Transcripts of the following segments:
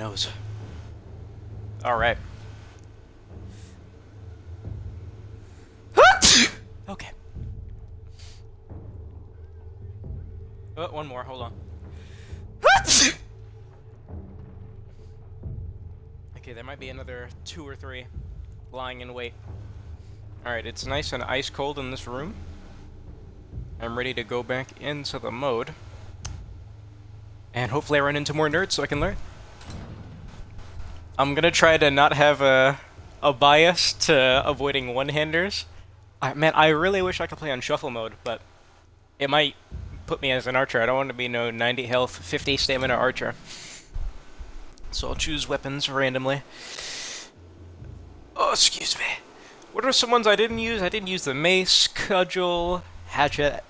nose. Alright. Okay. Oh, one more, hold on. Okay, there might be another 2 or 3 lying in wait. Alright, it's nice and ice cold in this room. I'm ready to go back into the mode. And hopefully I run into more nerds so I can learn. I'm gonna try to not have a bias to avoiding one-handers. Man, I really wish I could play on shuffle mode, but it might put me as an archer. I don't want to be no 90 health, 50 stamina archer. So I'll choose weapons randomly. Oh, excuse me. What are some ones I didn't use? I didn't use the mace, cudgel, hatchet,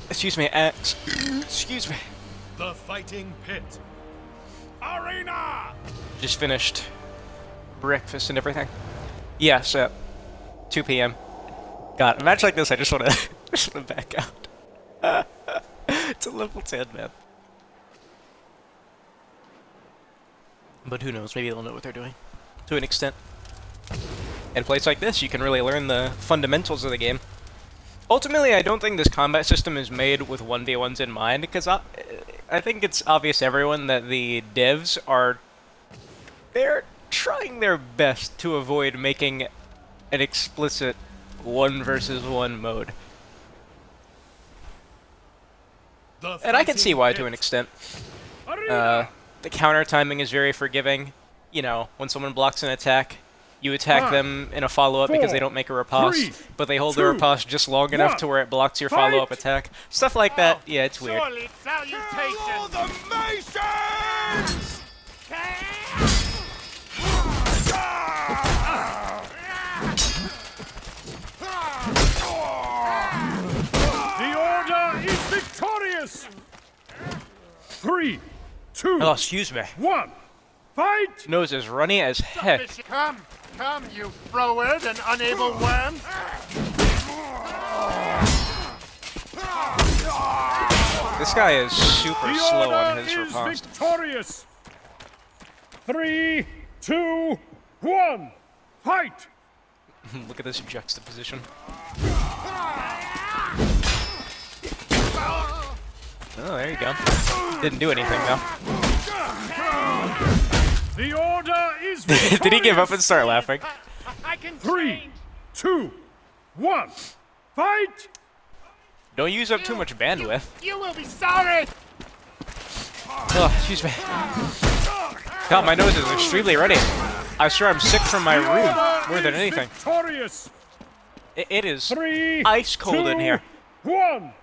excuse me, axe, excuse me. The fighting pit. Arena! Just finished breakfast and everything. Yes, at 2 p.m. God, a match like this, I just want to back out. It's a level 10, man. But who knows, maybe they'll know what they're doing. To an extent. In a place like this, you can really learn the fundamentals of the game. Ultimately, I don't think this combat system is made with 1v1s in mind, because I think it's obvious to everyone that the devs they're trying their best to avoid making an explicit 1 versus 1 mode. And I can see why to an extent. The counter timing is very forgiving. You know, when someone blocks an attack, you attack them in a follow-up because they don't make a riposte, but they hold the riposte just long enough to where it blocks your follow-up attack. Stuff like that, yeah, it's weird. Salutations! The Masons! The Order is victorious! 3, 2, Oh, excuse me. 1, fight! Nose is runny as heck. Come, you froward and unable worms! This guy is super The slow on Order his is riposte. victorious! 3, 2, 1, fight! Look at this juxtaposition. Oh, there you go. Didn't do anything, though. The Order is victorious! Did he give up and start laughing? I can 3, 2, 1, fight! Don't use up too much bandwidth. You will be sorry! Oh, excuse me. God, my nose is extremely ready. I'm sure I'm sick from my room more than anything. Victorious! It is 3, ice cold in 2, here. 1,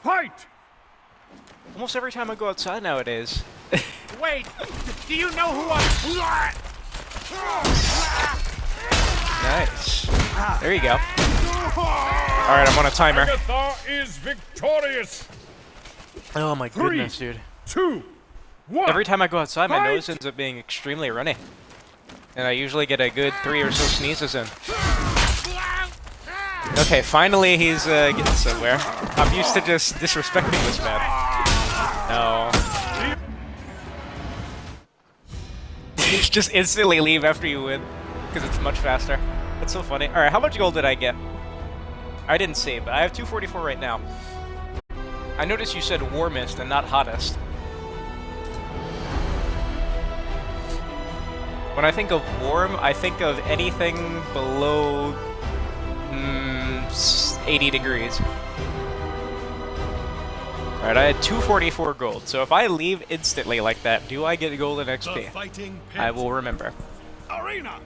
fight! Almost every time I go outside nowadays. Wait, do you know who I... Nice. There you go. Alright, I'm on a timer. Agatha is victorious! Oh my goodness, dude. 2, 1, Every time I go outside, my Fight! nose ends up being extremely runny. And I usually get a good 3 or so sneezes in. Okay, finally he's getting somewhere. I'm used to just disrespecting this man. No. Just instantly leave after you win, because it's much faster. That's so funny. Alright, how much gold did I get? I didn't see, but I have 244 right now. I noticed you said warmest and not hottest. When I think of warm, I think of anything below 80 degrees. Alright, I had 244 gold, so if I leave instantly like that, do I get golden XP? fighting pit. I will remember. Arena!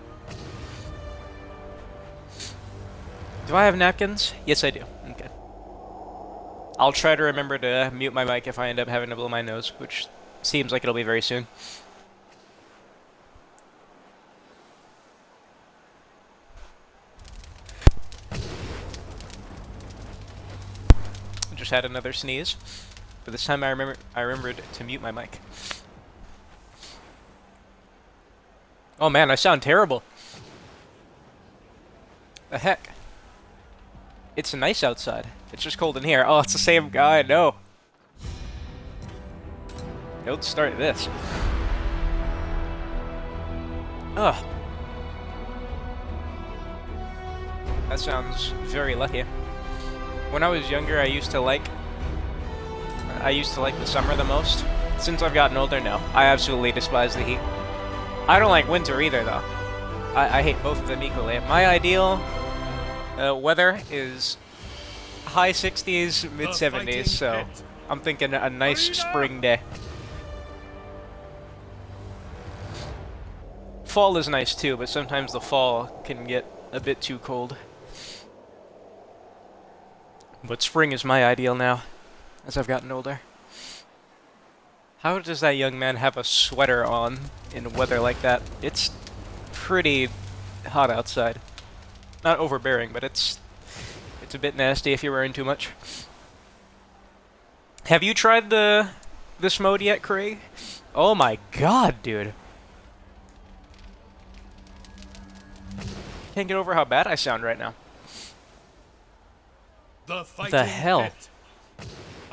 Do I have napkins? Yes, I do. Okay. I'll try to remember to mute my mic if I end up having to blow my nose, which seems like it'll be very soon. Just had another sneeze, but this time I remembered to mute my mic. Oh man, I sound terrible. The heck? It's nice outside. It's just cold in here. Oh, it's the same guy. No. Don't start this. Ugh. That sounds very lucky. When I was younger, I used to like the summer the most. Since I've gotten older, no. I absolutely despise the heat. I don't like winter either, though. I hate both of them equally. My ideal weather is high 60s, mid 70s, so I'm thinking a nice spring day. Fall is nice too, but sometimes the fall can get a bit too cold. But spring is my ideal now, as I've gotten older. How does that young man have a sweater on in weather like that? It's pretty hot outside. Not overbearing, but it's a bit nasty if you're wearing too much. Have you tried this mode yet, Craig? Oh my god, dude. Can't get over how bad I sound right now. What the hell?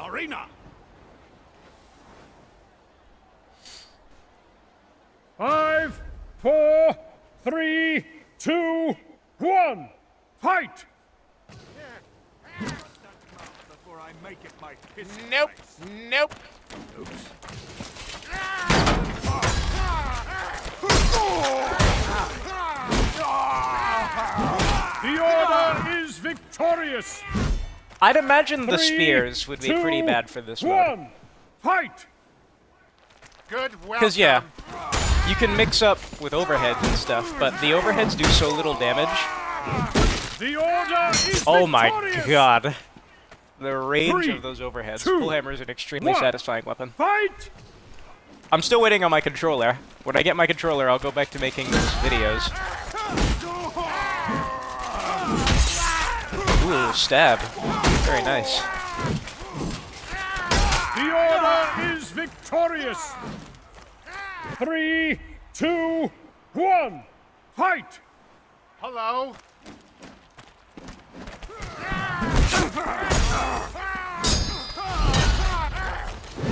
Arena. 5, 4, 3, 2, 1. Fight! Before I make it my Nope. Nope. The Order is victorious. I'd imagine the 3, spears would be pretty 2, bad for this mode. 1. Fight! Good. Well. Because, yeah, you can mix up with overheads and stuff, but the overheads do so little damage. The Order is Oh my victorious. god. The range 3, of those overheads. 2, Full hammer is an extremely 1. satisfying weapon. Fight! I'm still waiting on my controller. When I get my controller, I'll go back to making those videos. Ooh, stab. Very nice. The Order is victorious. 3, 2, 1. Fight! Hello.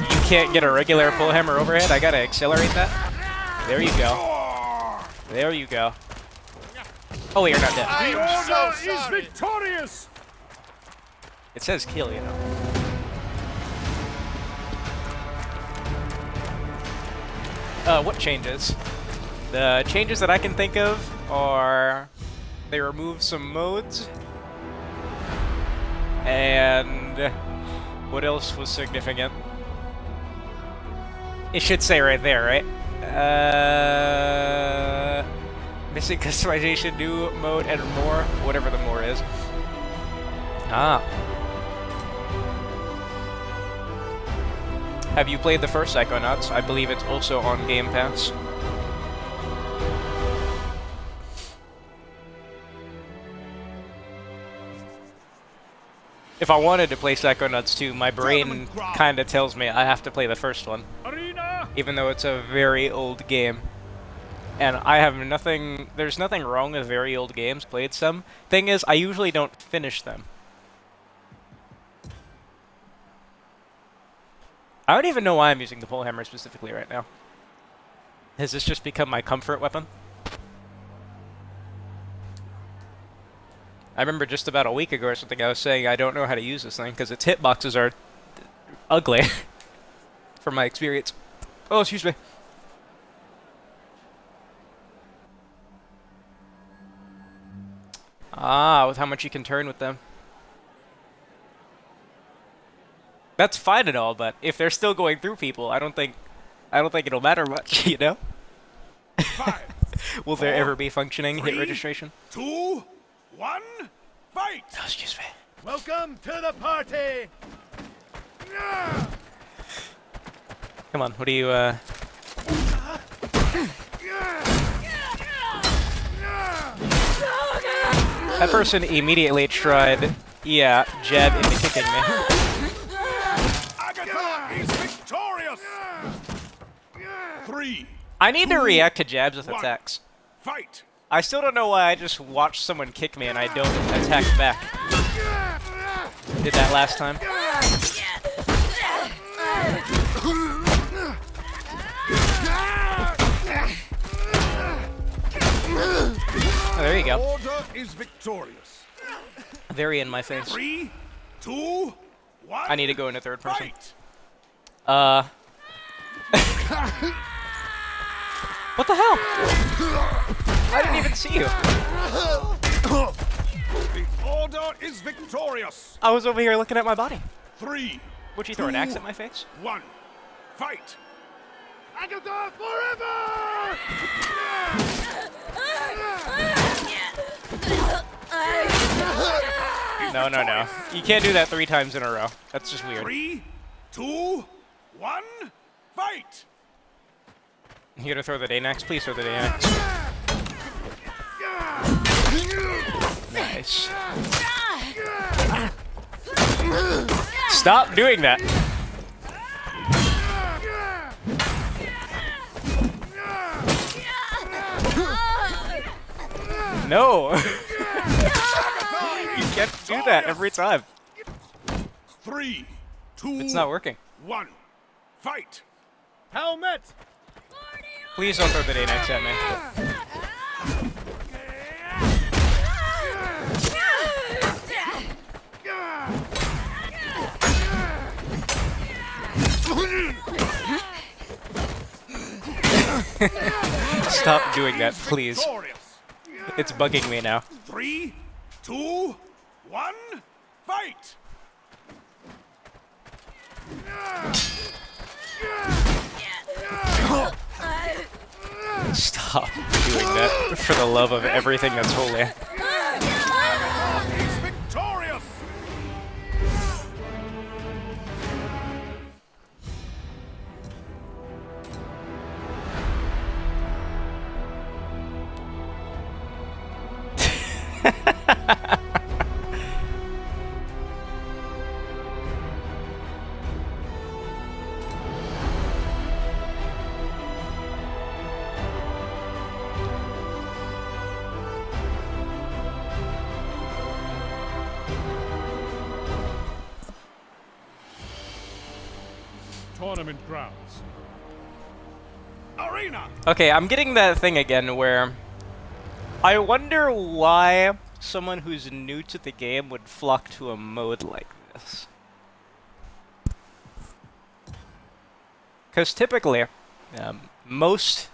You can't get a regular pull hammer overhead? I gotta accelerate that? There you go. There you go. Oh wait, you're not dead. I The am so Order is sorry. victorious. It says kill, you know. What changes? The changes that I can think of are they remove some modes, and what else was significant? It should say right there, right? Missing customization, new mode, and more, whatever the more is. Ah. Have you played the first Psychonauts? I believe it's also on Game Pass. If I wanted to play Psychonauts 2, my brain kinda tells me I have to play the first one, Arena. even though it's a very old game. And I have nothing, there's nothing wrong with very old games, played some. Thing is, I usually don't finish them. I don't even know why I'm using the pole hammer specifically right now. Has this just become my comfort weapon? I remember just about a week ago or something I was saying I don't know how to use this thing because its hitboxes are ugly from my experience. Oh, excuse me. Ah, with how much you can turn with them. That's fine and all, but if they're still going through people, I don't think it'll matter much, you know? 5, Will there 4, ever be functioning hit 3, registration? 2, 1. Fight! Oh, excuse me. Welcome to the party. Come on, what do you, That person immediately tried, yeah, jab into kicking me. Agatha is victorious. 3. I need to react to jabs with attacks. Fight! I still don't know why I just watched someone kick me and I don't attack back. Did that last time. Oh, there you go. Order is victorious. Very in my face. 3, 2, 1. I need to go into third person. Fight! What the hell? I didn't even see you. The order is victorious. I was over here looking at my body. 3, Would you throw an axe at my face? 1. Fight! Agatha forever! No, no, no. You can't do that 3 times in a row. That's just weird. 3, 2, 1. Fight! You gonna throw the Danax? Please throw the Danax. Nice. Stop doing that. No. You can't do that every time. 3, 2, It's not working. 1. Fight! Helmet! Please don't throw the Danax at me. Stop doing that, please. Victorious. It's bugging me now. 3, 2, 1. Fight! Stop doing that for the love of everything that's holy. He's victorious. Tournament grounds. Arena. Okay, I'm getting that thing again where I wonder why someone who's new to the game would flock to a mode like this. Because typically,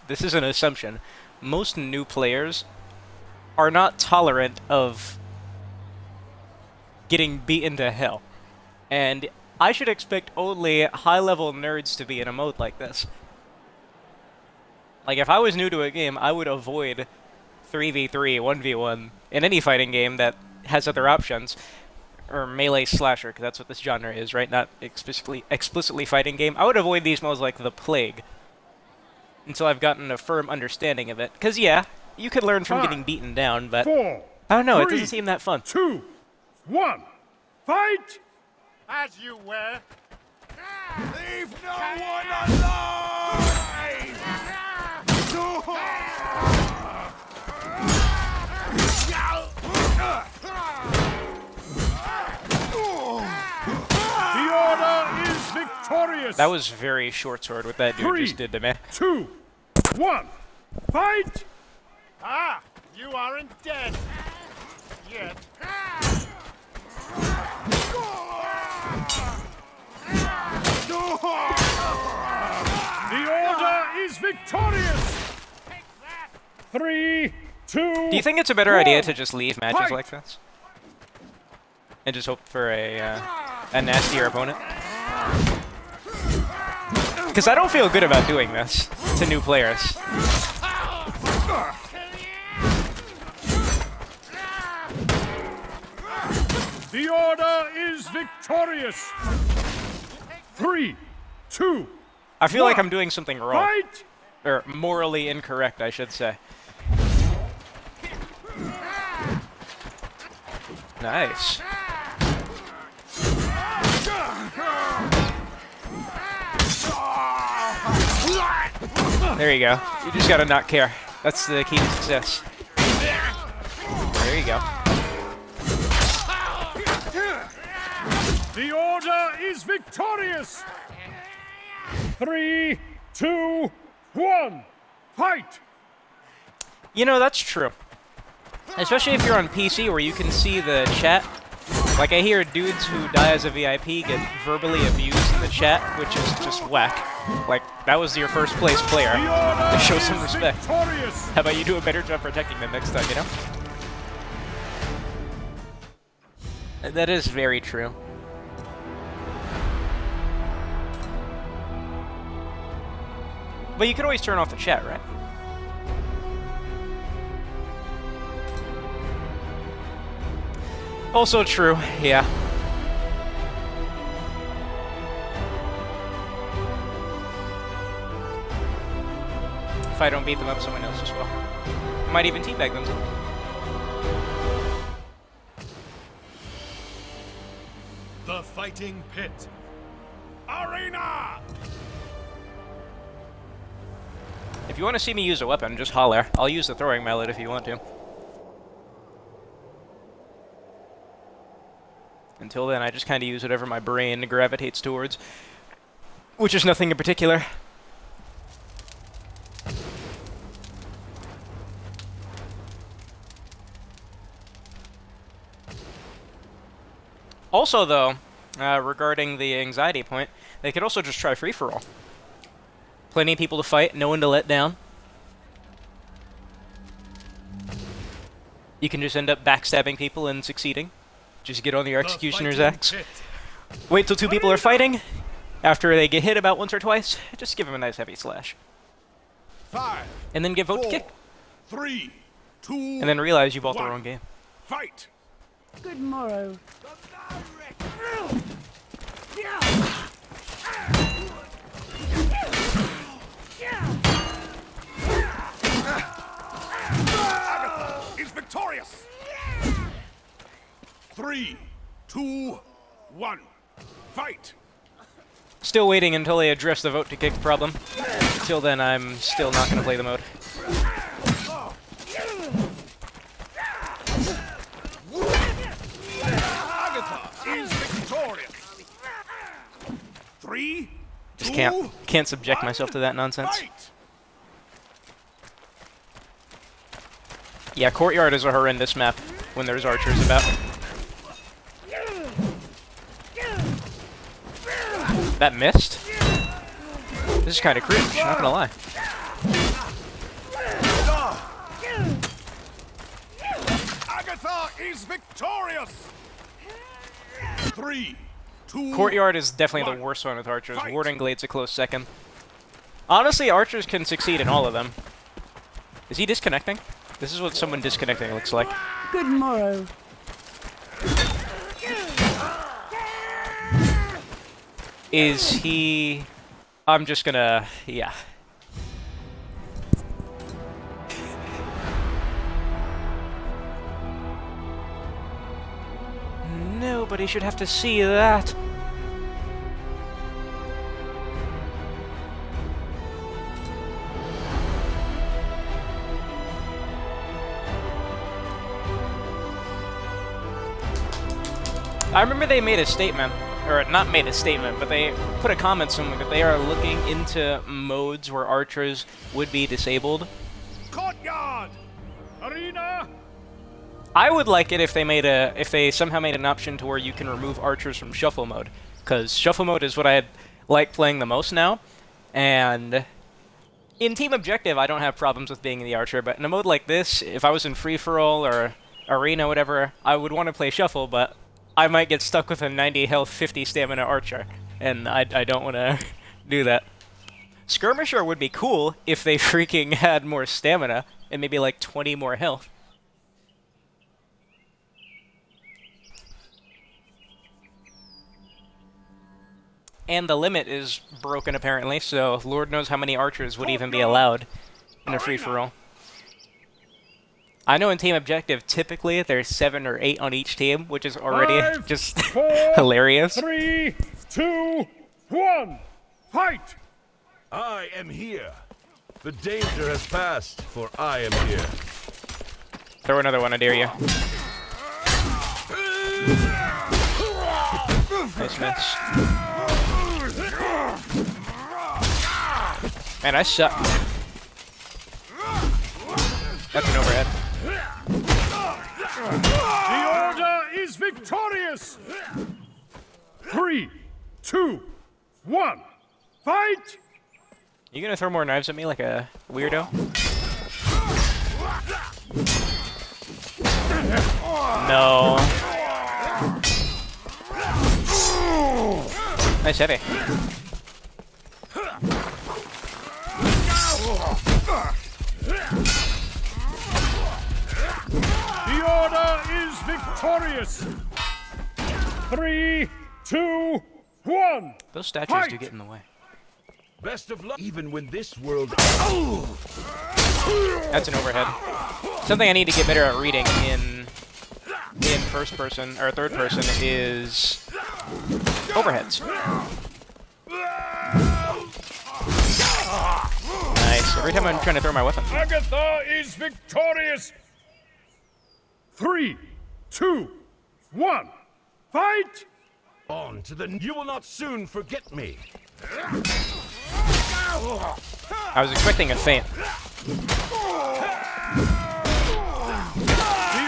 this is an assumption, most new players are not tolerant of getting beaten to hell. And I should expect only high-level nerds to be in a mode like this. Like, if I was new to a game, I would avoid 3v3, 1v1 in any fighting game that has other options. Or melee slasher, because that's what this genre is, right? Not explicitly fighting game. I would avoid these modes like the plague until I've gotten a firm understanding of it. Because, yeah, you could learn from getting beaten down, but 4, I don't know, it 3, doesn't seem that fun. 2, 1. Fight! As you were. Leave no one alive. The order is victorious. That was very short sword what that dude 3, just did to me. 2, 1. Fight! Ah, you aren't dead. Yet. The order is victorious. 3, 2. Do you think it's a better idea 1. to just leave matches Fight! like this? And just hope for a nastier opponent? Because I don't feel good about doing this to new players. The order is victorious. 3, 2. I feel like One. I'm doing something wrong. Fight! Or morally incorrect, I should say. Nice. There you go. You just gotta not care. That's the key to success. There you go. The order is victorious. 3, 2, 1. Fight! You know, that's true. Especially if you're on PC where you can see the chat. Like, I hear dudes who die as a VIP get verbally abused in the chat, which is just whack. Like, that was your first place player. Show some respect. Victorious! How about you do a better job protecting them next time, you know? That is very true. But you can always turn off the chat, right? Also true, yeah. If I don't beat them up, someone else as well. I might even teabag them too. The fighting pit. Arena! If you want to see me use a weapon, just holler. I'll use the throwing mallet if you want to. Until then, I just kind of use whatever my brain gravitates towards. Which is nothing in particular. Also, though, regarding the anxiety point, they could also just try free-for-all. Plenty of people to fight, no one to let down. You can just end up backstabbing people and succeeding. Just get on your executioner's axe. Wait till two people are fighting. After they get hit about once or twice, just give them a nice heavy slash. 5, And then give vote to 4, kick. 3, 2, And then realize you bought the 1. wrong game. Fight! Good morrow. Agatha is victorious! 3, 2, 1. Fight! Still waiting until they address the vote to kick problem. Until then, I'm still not going to play the mode. Agatha is victorious! 3, 2, Just can't subject myself to that nonsense. Fight! Yeah, Courtyard is a horrendous map when there's archers about. That missed? This is kind of cringe, not gonna lie. Agatha is victorious! 3, 2, Courtyard is definitely the worst one with archers. Warden Glade's a close second. Honestly, archers can succeed in all of them. Is he disconnecting? This is what someone disconnecting looks like. Good morrow. Is he... I'm just gonna... yeah. Nobody should have to see that. I remember they made a statement, or not made a statement, but they put a comment somewhere that they are looking into modes where archers would be disabled. Courtyard! Arena! I would like it if they somehow made an option to where you can remove archers from shuffle mode, because shuffle mode is what I like playing the most now, and in team objective I don't have problems with being the archer, but in a mode like this, if I was in free for all or arena, whatever, I would want to play shuffle, but I might get stuck with a 90 health, 50 stamina archer, and I don't want to do that. Skirmisher would be cool if they freaking had more stamina and maybe like 20 more health. And the limit is broken apparently, so Lord knows how many archers would even be allowed in a free-for-all. I know in team objective, typically there's 7 or 8 on each team, which is already 5, just 4, hilarious. 3, 2, 1. Fight! I am here. The danger has passed, for I am here. Throw another one, I dare you. Nice miss. Man, I suck. That's an overhead. 3, 2, 1, fight! You gonna throw more knives at me like a weirdo? No. Nice heavy. The Order is victorious! 3, 2, 1! Those statues do get in the way. Best of luck, even when this world... That's an overhead. Something I need to get better at reading in first person or third person is overheads. Nice. Every time I'm trying to throw my weapon. Agatha is victorious! 3, 2, 1, fight! On to the... You will not soon forget me. I was expecting a feint. The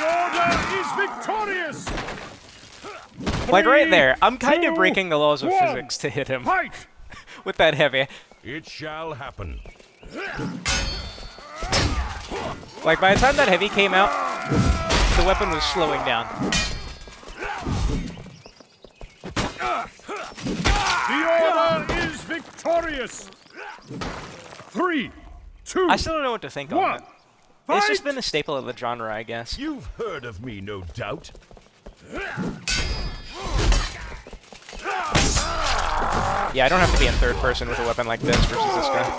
Order is victorious! Like right there, I'm kind 3, of breaking the laws of 2, physics to hit him Fight! with that heavy. It shall happen. Like by the time that heavy came out, the weapon was slowing down. The Order is victorious! 3, 2, I still don't know what to think on 1, it. It's just fight! been a staple of the genre, I guess. You've heard of me, no doubt. Yeah, I don't have to be in third person with a weapon like this versus this guy.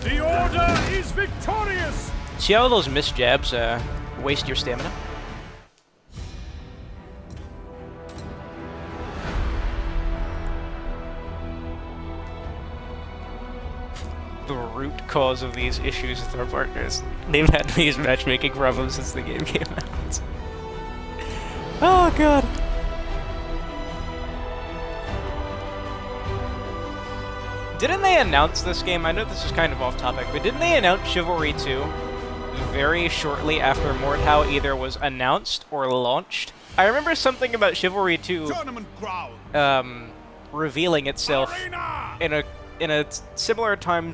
The Order is victorious! See how those missed jabs waste your stamina? The root cause of these issues with our partners. They've had these matchmaking problems since the game came out. Oh god. Didn't they announce this game? I know this is kind of off topic, but didn't they announce Chivalry 2 very shortly after Mordhau either was announced or launched? I remember something about Chivalry 2 revealing itself in a similar time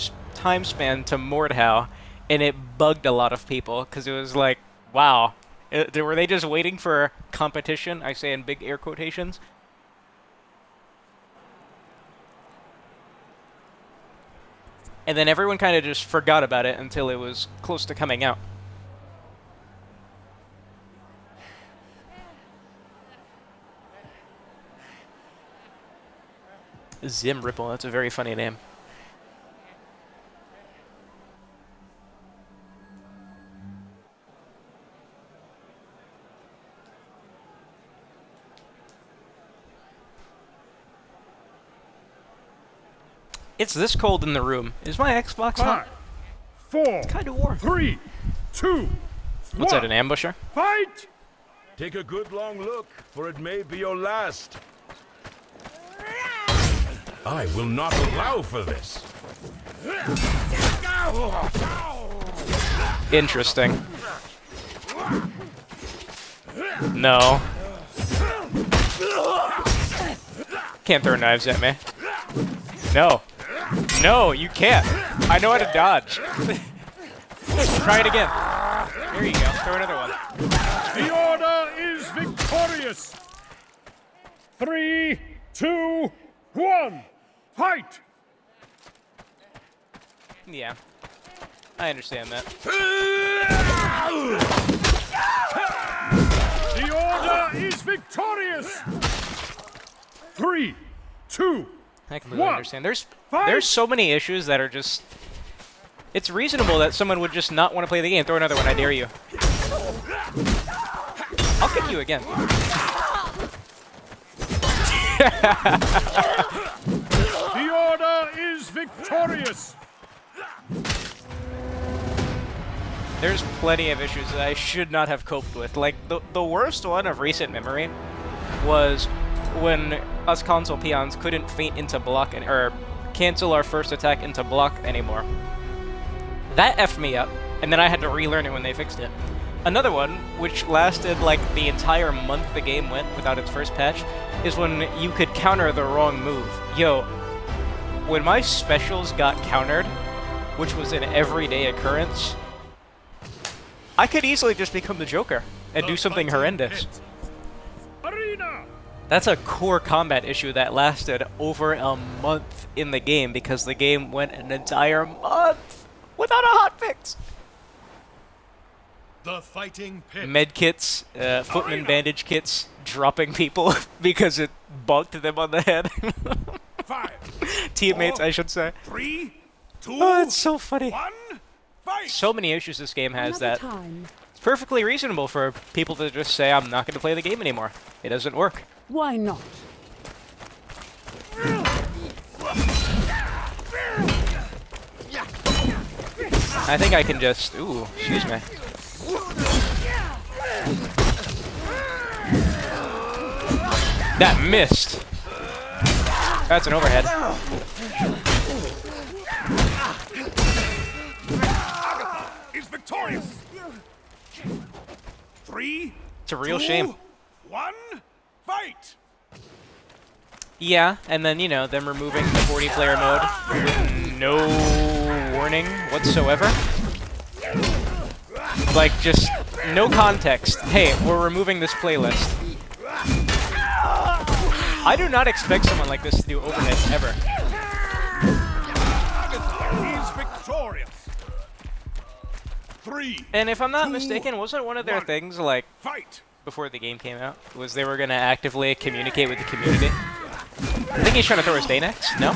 span to Mordhau, and it bugged a lot of people because it was like, wow, were they just waiting for competition? I say in big air quotations. And then everyone kind of just forgot about it until it was close to coming out. Zim Ripple, that's a very funny name. It's this cold in the room. Is my Xbox 5, hot? 4, Kind of warm. 3, 2, What's 1, that, an ambusher? fight! Take a good long look, for it may be your last. I will not allow for this. Interesting. No. Can't throw knives at me. No. No, you can't. I know how to dodge. Try it again. There you go. Throw another one. The Order is victorious. 3, 2, 1, fight! Yeah. I understand that. The Order is victorious. 3, 2, I completely One. understand. There's Fight! so many issues that are just... It's reasonable that someone would just not want to play the game. Throw another one, I dare you. I'll kick you again. The Order is victorious. There's plenty of issues that I should not have coped with. Like, the worst one of recent memory was when us console peons couldn't feint into block or cancel our first attack into block anymore. That effed me up, and then I had to relearn it when they fixed it. Another one, which lasted like the entire month the game went without its first patch, is when you could counter the wrong move. Yo, when my specials got countered, which was an everyday occurrence, I could easily just become the Joker and do something horrendous. Arena! That's a core combat issue that lasted over a month in the game because the game went an entire month without a hotfix. The fighting pit. Medkits, footman bandage kits, dropping people because it bonked them on the head. 5, Teammates, 4, I should say. 3, 2, Oh, it's so funny. 1, fight! So many issues this game has Another that time. it's perfectly reasonable for people to just say, I'm not going to play the game anymore. It doesn't work. Why not? I think I can just... Ooh, excuse me. That missed. That's an overhead. Is victorious. 3, It's a real 2, shame. 1, fight! Yeah, and then, you know, them removing the 40-player mode with no warning whatsoever. Like, just no context. Hey, we're removing this playlist. I do not expect someone like this to do overheads ever. Is victorious. 3, And if I'm not 2, mistaken, wasn't one of their 1. things, like, Fight! before the game came out, was they were going to actively communicate with the community? I think he's trying to throw his Danex. No?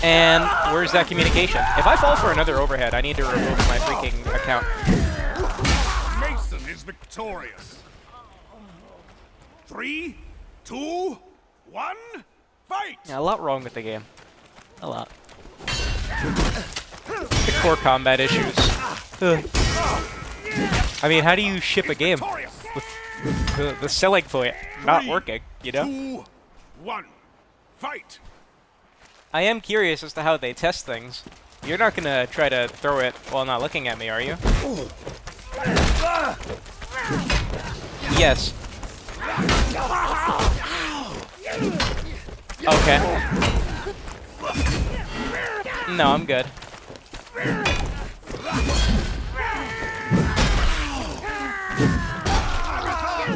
And where's that communication? If I fall for another overhead, I need to remove my freaking account. Mason is victorious. 3, 2, 1, fight! Yeah, a lot wrong with the game. A lot. The core combat issues. Ugh. I mean, how do you ship a game with the selling point not working, you know? 2, 1, fight! I am curious as to how they test things. You're not gonna try to throw it while not looking at me, are you? Yes. Okay. No, I'm good.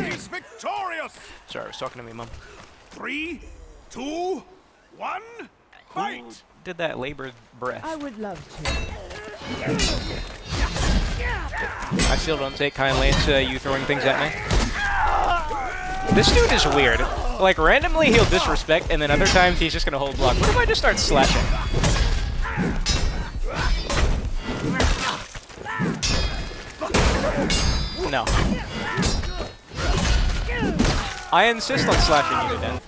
He's victorious! Sorry, I was talking to me, Mom. 3, 2, 1, fight! Did that labored breath? I would love to. I still don't take kindly to you throwing things at me. This dude is weird. Like, randomly he'll disrespect, and then other times he's just gonna hold block. What if I just start slashing? No. I insist on slashing you to death.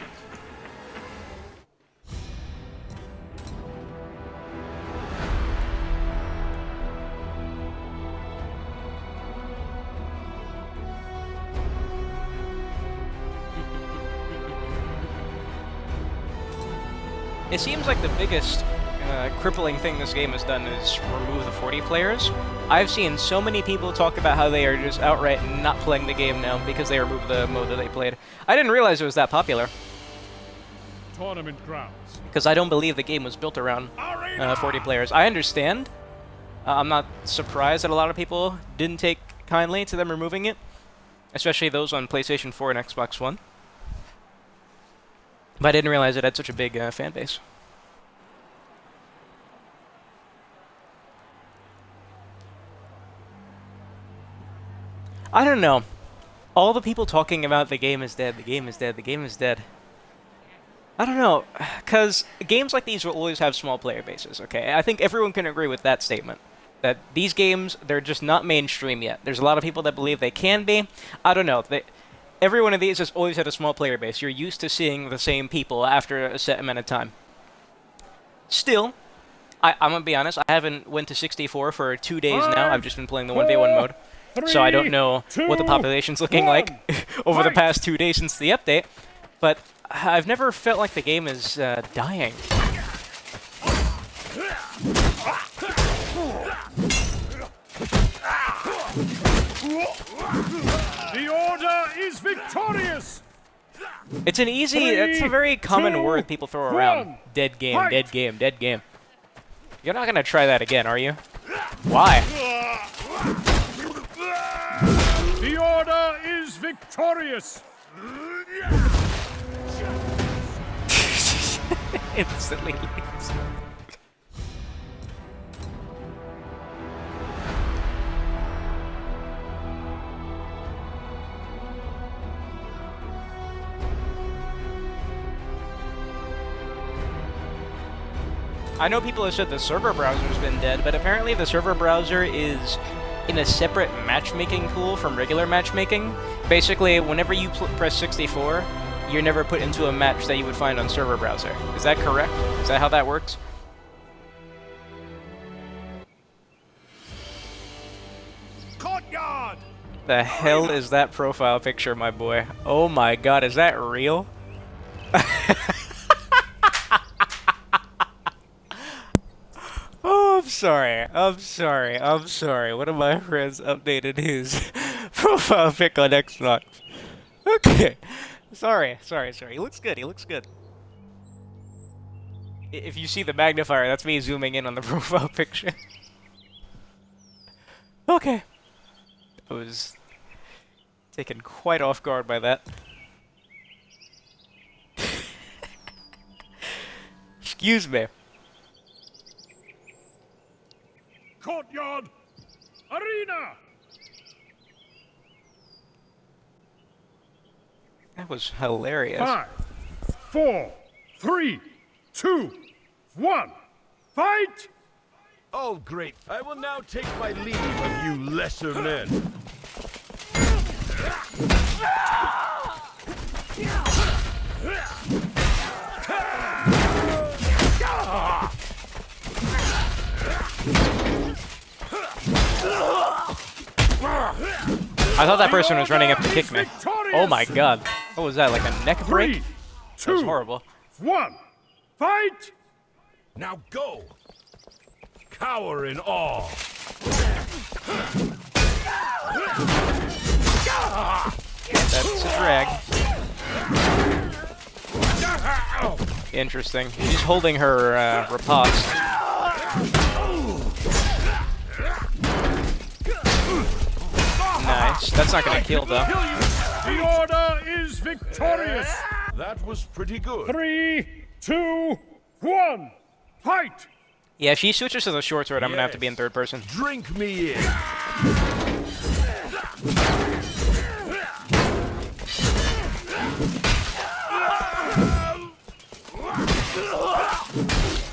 It seems like the biggest crippling thing this game has done is remove the 40 players. I've seen so many people talk about how they are just outright not playing the game now because they removed the mode that they played. I didn't realize it was that popular, Tournament grounds. because I don't believe the game was built around 40 players. I understand. I'm not surprised that a lot of people didn't take kindly to them removing it, especially those on PlayStation 4 and Xbox One. But I didn't realize it had such a big fan base. I don't know. All the people talking about the game is dead, the game is dead, the game is dead. I don't know, because games like these will always have small player bases, okay? I think everyone can agree with that statement. That these games, they're just not mainstream yet. There's a lot of people that believe they can be. I don't know. Every one of these has always had a small player base. You're used to seeing the same people after a set amount of time. Still, I'm going to be honest, I haven't went to 64 for 2 days now. I've just been playing the 1v1 mode. So I don't know what the population's looking like over the past 2 days since the update. But I've never felt like the game is dying. The Order is victorious! It's an easy, it's a very common word people throw around. Dead game, dead game, dead game. You're not gonna try that again, are you? Why? The Order is victorious! Instantly leaves. I know people have said the server browser's been dead, but apparently the server browser is in a separate matchmaking pool from regular matchmaking. Basically, whenever you press 64, you're never put into a match that you would find on server browser. Is that correct? Is that how that works? Courtyard! The hell is that profile picture, my boy? Oh my god, is that real? Oh, I'm sorry. I'm sorry. I'm sorry. One of my friends updated his profile pic on Xbox. Okay. Sorry. He looks good. He looks good. If you see the magnifier, that's me zooming in on the profile picture. Okay. I was taken quite off guard by that. Excuse me. Courtyard! Arena! That was hilarious. 5, 4, 3, 2, 1. Fight! Oh, great. I will now take my leave of you lesser men. I thought that person was running up to kick me. Oh my god. What was that, like a neck break? 3, That was 2, horrible. 1. Fight! Now go! Cower in awe! That's a drag. Interesting. She's holding her riposte. Nice. That's not gonna kill though. The Order is victorious! That was pretty good. 3, 2, 1. Fight! Yeah, if she switches to the short sword, I'm gonna have to be in Yes. third person. Drink me in.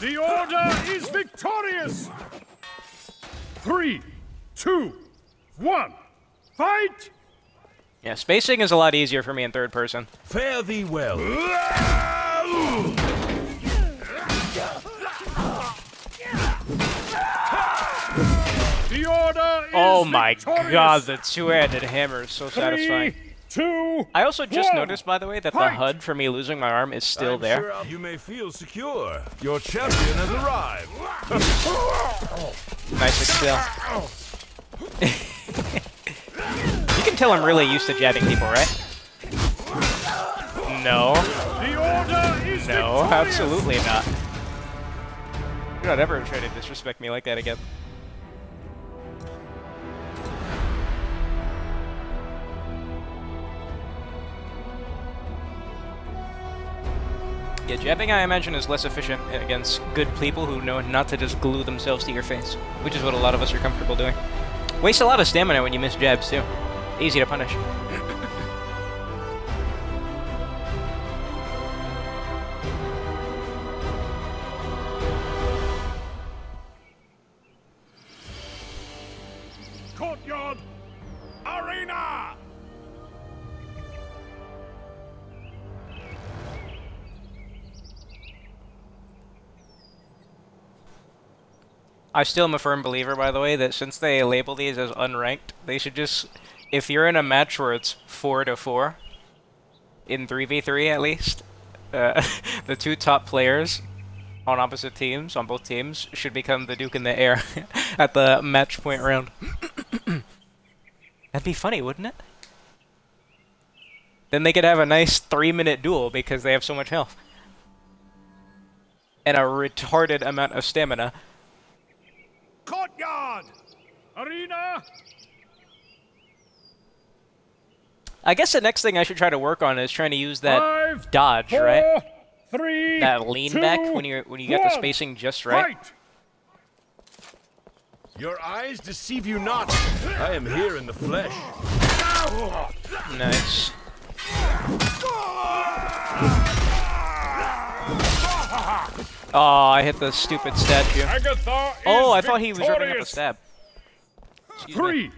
The Order is victorious! 3, 2, 1. Fight! Yeah, spacing is a lot easier for me in third person. Fare thee well. The Order is Oh my victorious! god, the two-handed hammer is so satisfying. 3, 2, I also just 1. noticed, by the way, that the Fight! HUD for me losing my arm is still I'm there. sure you may feel secure. Your champion has arrived. Nice excel. You can tell I'm really used to jabbing people, right? No. The Order is No, victorious! absolutely not. You're not ever try to disrespect me like that again. Yeah, jabbing, I imagine, is less efficient against good people who know not to just glue themselves to your face, which is what a lot of us are comfortable doing. Waste a lot of stamina when you miss jabs, too. Easy to punish. Courtyard! Arena! I still am a firm believer, by the way, that since they label these as unranked, they should just, if you're in a match where it's 4-4, in 3v3 at least, the two top players on opposite teams, on both teams, should become the Duke in the air at the match point round. That'd be funny, wouldn't it? Then they could have a nice 3-minute duel because they have so much health. And a retarded amount of stamina. Courtyard! Arena! I guess the next thing I should try to work on is trying to use that 5, dodge, 4, right? 3, That lean 2, back when you get the 1. spacing just right. Fight! Your eyes deceive you not. I am here in the flesh. Nice. Oh, I hit the stupid statue. Agatha Oh, is I thought he was ripping up a victorious. stab. Excuse me. 3,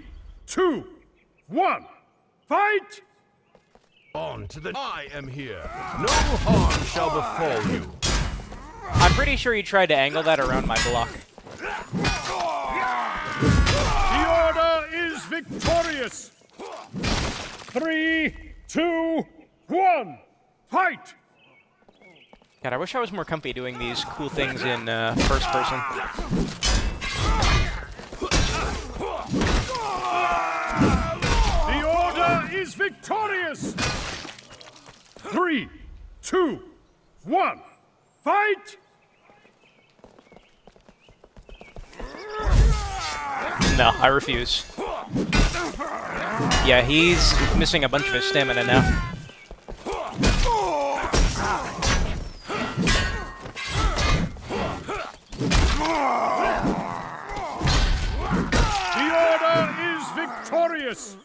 2, 1. Fight! On to the. I am here. No harm shall befall you. I'm pretty sure he tried to angle that around my block. The order is victorious. 3, 2, 1. Fight! God, I wish I was more comfy doing these cool things in first person. The order is victorious. 3, 2, 1. Fight! No, I refuse. Yeah, he's missing a bunch of his stamina now. The order is victorious.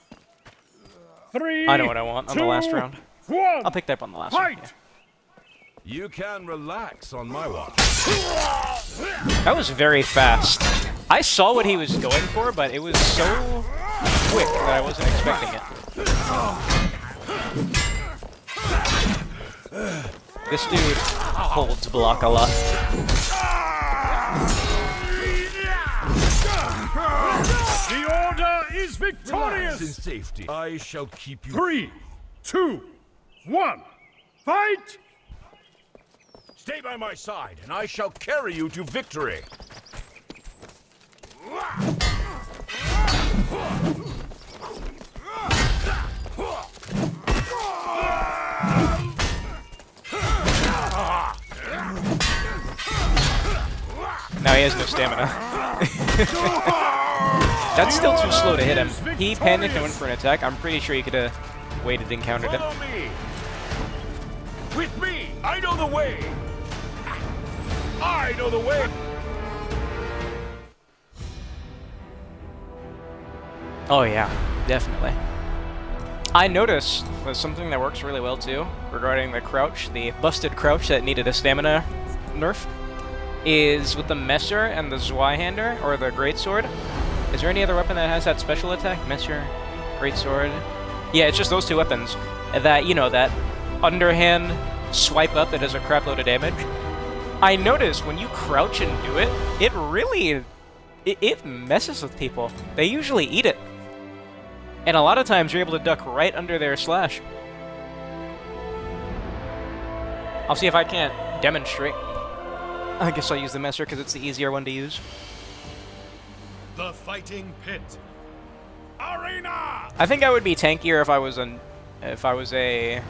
3, I know what I want on the last 2, round. 1. I'll pick that up on the last one. Fight! Yeah. You can relax on my watch. That was very fast. I saw what he was going for, but it was so quick that I wasn't expecting it. This dude holds block a lot. The order is Relax in victorious. safety. I shall keep you. 3, 2, 1. Fight! Stay by my side, and I shall carry you to victory. Now he has no stamina. That's still too slow to hit him. He panicked and went for an attack. I'm pretty sure he could have waited and countered it. Follow me. With me, I know the way. I know the way. Oh yeah, definitely. I noticed there's something that works really well too regarding the crouch, the busted crouch that needed a stamina nerf, is with the Messer and the Zweihander, or the Greatsword. Is there any other weapon that has that special attack? Messer, Greatsword? Yeah, it's just those two weapons. That, you know, that underhand swipe up that does a crap load of damage. I noticed when you crouch and do it, it really, it messes with people. They usually eat it. And a lot of times you're able to duck right under their slash. I'll see if I can't demonstrate. I guess I'll use the Messer because it's the easier one to use. The fighting pit. Arena! I think I would be tankier if I was a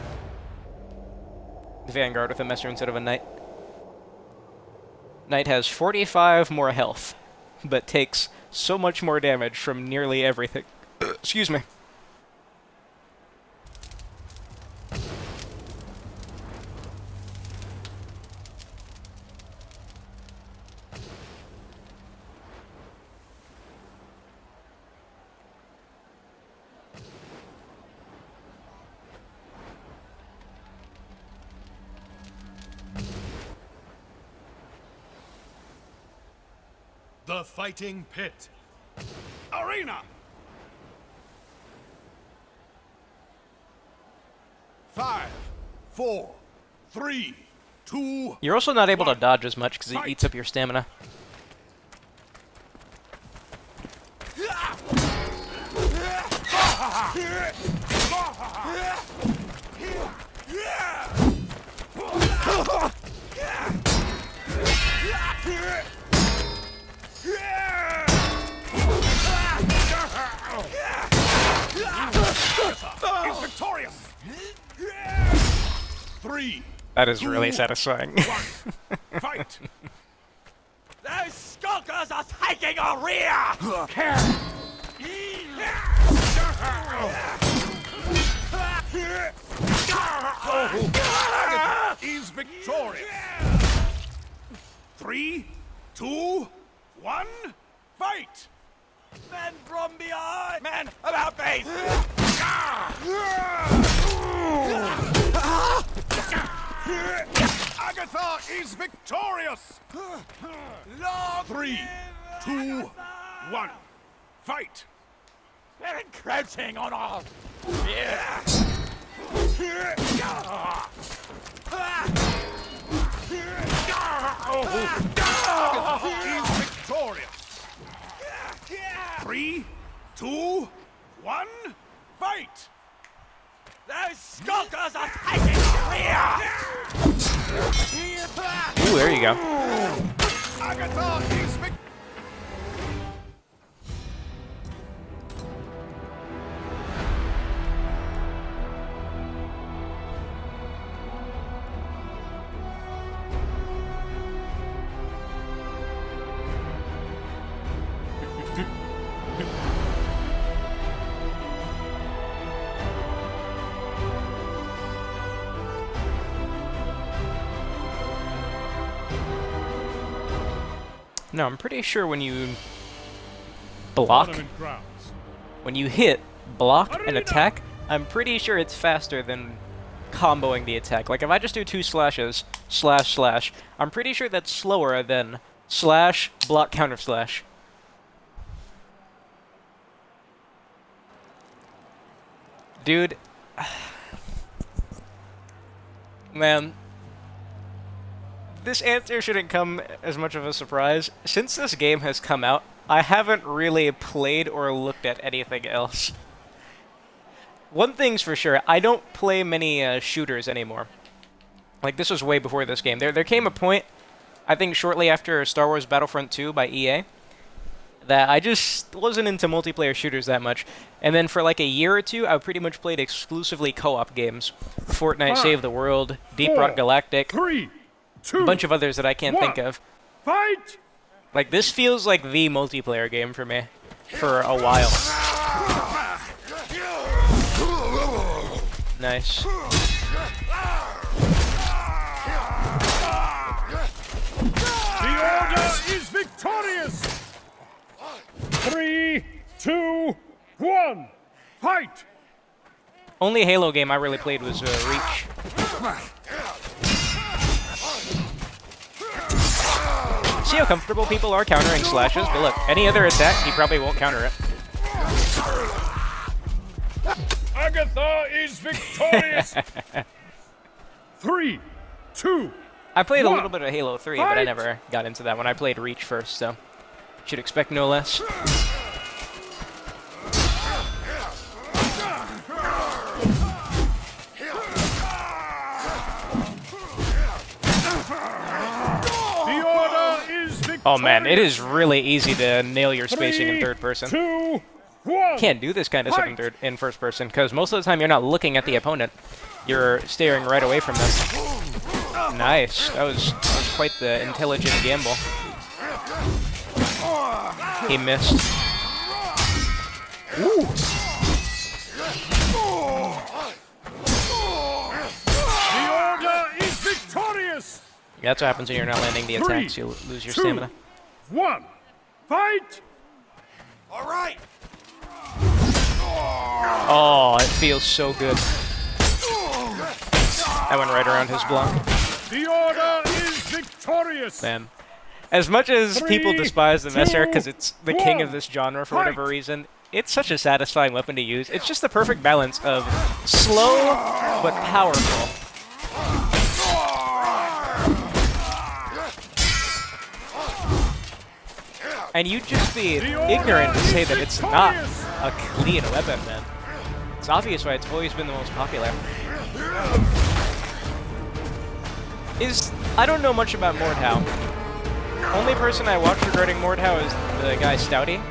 Vanguard with a Messer instead of a Knight. Knight has 45 more health, but takes so much more damage from nearly everything. Excuse me. The fighting pit. Arena! 5, 4, 3, 2. You're also not able to dodge as much because it eats up your stamina. 3, That is really satisfying. fight! Those skulkers are taking a rear! Agatha is victorious! 3, 2, 1, fight! Men from behind! Men about face! Agatha is victorious! Long 3, 2, 1, fight! They're encroaching on us! Yeah! Agatha is victorious! 3, 2, 1, fight! Those skulkers are taking a rear! Ooh, there you go. Agatha is victorious! No, I'm pretty sure when you block, when you hit, block, and attack, I'm pretty sure it's faster than comboing the attack. Like, if I just do 2 slashes, slash, slash, I'm pretty sure that's slower than slash, block, counter slash. Dude. Man. This answer shouldn't come as much of a surprise. Since this game has come out, I haven't really played or looked at anything else. One thing's for sure, I don't play many shooters anymore. Like, this was way before this game. There came a point, I think shortly after Star Wars Battlefront 2 by EA, that I just wasn't into multiplayer shooters that much. And then for like a year or two, I pretty much played exclusively co-op games. Fortnite, Save the World, Deep Rock Galactic, 3, 2, a bunch of others that I can't think of. fight! Like, this feels like the multiplayer game for me for a while. Nice. The Order is victorious! 3, 2, 1, fight! Only Halo game I really played was Reach. See how comfortable people are countering slashes? But look, any other attack, he probably won't counter it. Agatha is victorious! 3, 2, I played a One. little bit of Halo 3, but I Fight! never got into that one. I played Reach first, so should expect no less. the Order is victorious! Oh man, it is really easy to nail your spacing in third person. 2, 1, Can't do this kind of stuff in first person, because most of the time you're not looking at the opponent. You're staring right away from them. Nice. That was quite the intelligent gamble. He missed. The Order is victorious! That's what happens when you're not landing the attacks. You lose your stamina. 1, fight! All right! Oh, it feels so good. That went right around his block. The Order is victorious! Man. As much as people 3, despise the Messer 2, because it's the king of 1, this genre for whatever fight! reason, it's such a satisfying weapon to use. It's just the perfect balance of slow but powerful. And you'd just be ignorant to say that it's not a clean weapon, man. It's obvious why it's always been the most popular. I don't know much about Mordhau. Only person I watch regarding Mordhau is the guy Stouty.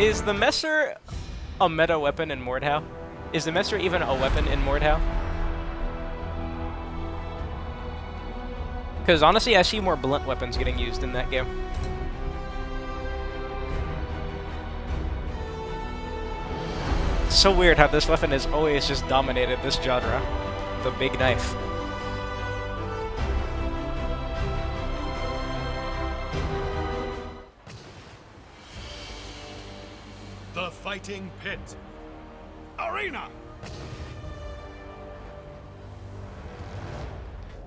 Is the Messer a meta weapon in Mordhau? Is the Messer even a weapon in Mordhau? Because honestly, I see more blunt weapons getting used in that game. It's so weird how this weapon has always just dominated this genre. The big knife. The fighting pit. Arena.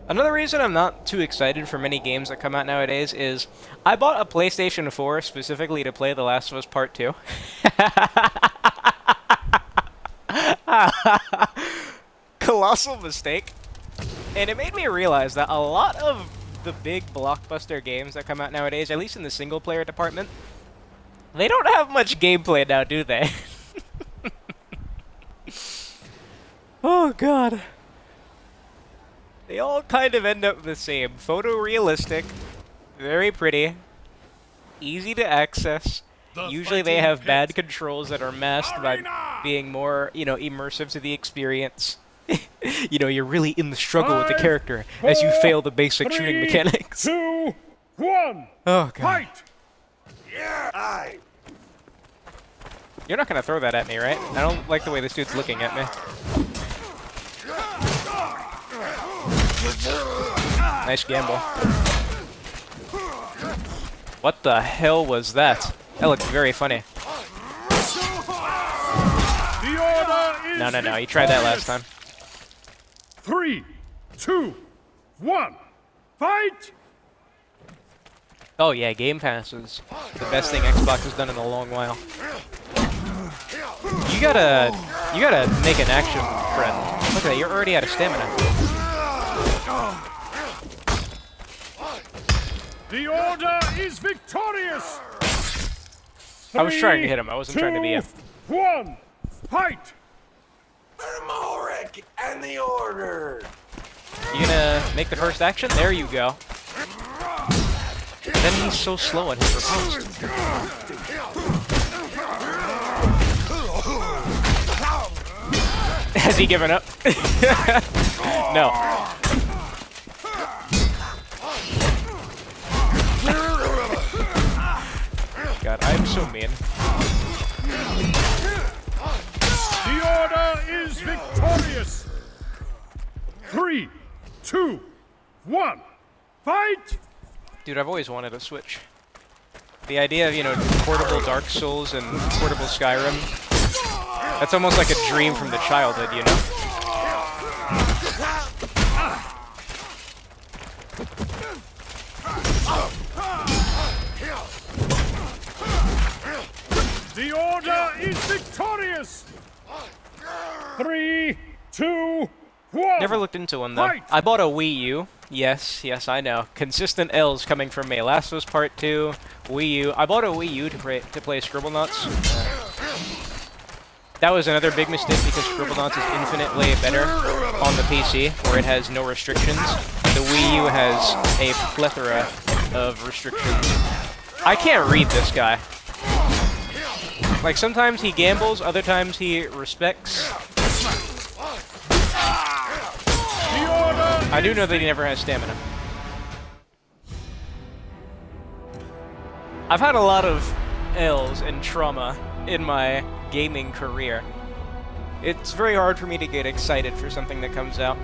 Another reason I'm not too excited for many games that come out nowadays is I bought a PlayStation 4 specifically to play The Last of Us Part 2. Colossal mistake. And it made me realize that a lot of the big blockbuster games that come out nowadays, at least in the single player department, they don't have much gameplay now, do they? Oh god. They all kind of end up the same. Photorealistic, very pretty, easy to access. Usually they have bad controls that are masked by being more, you know, immersive to the experience. You know, you're really in the struggle with the character as you fail the basic shooting mechanics. 2, 1. Oh god. Fight. You're not gonna throw that at me, right? I don't like the way this dude's looking at me. Nice gamble. What the hell was that? That looked very funny. The order is No, you tried that last time. 3, 2, 1. Fight. Oh yeah, Game Pass is the best thing Xbox has done in a long while. You gotta make an action, friend. Look at that, you're already out of stamina. The order is victorious. I was trying to hit him, I wasn't trying to be a... 1. Fight. Marek and the order. You gonna make the first action? There you go. Then he's so slow on his riposte. Has he given up? No. God, I'm so mean. The order is victorious. 3, 2, 1. Fight. Dude, I've always wanted a Switch. The idea of, you know, portable Dark Souls and portable Skyrim, that's almost like a dream from the childhood, you know? The order is victorious. 3, 2, 1. Never looked into one, though. Fight! I bought a Wii U. Yes, I know. Consistent L's coming from me. Last of Us Part 2, Wii U. I bought a Wii U to play Scribblenauts. That was another big mistake because Scribblenauts is infinitely better on the PC, where it has no restrictions. The Wii U has a plethora of restrictions. I can't read this guy. Like, sometimes he gambles, other times he respects. I do know that he never has stamina. I've had a lot of L's and trauma in my gaming career. It's very hard for me to get excited for something that comes out.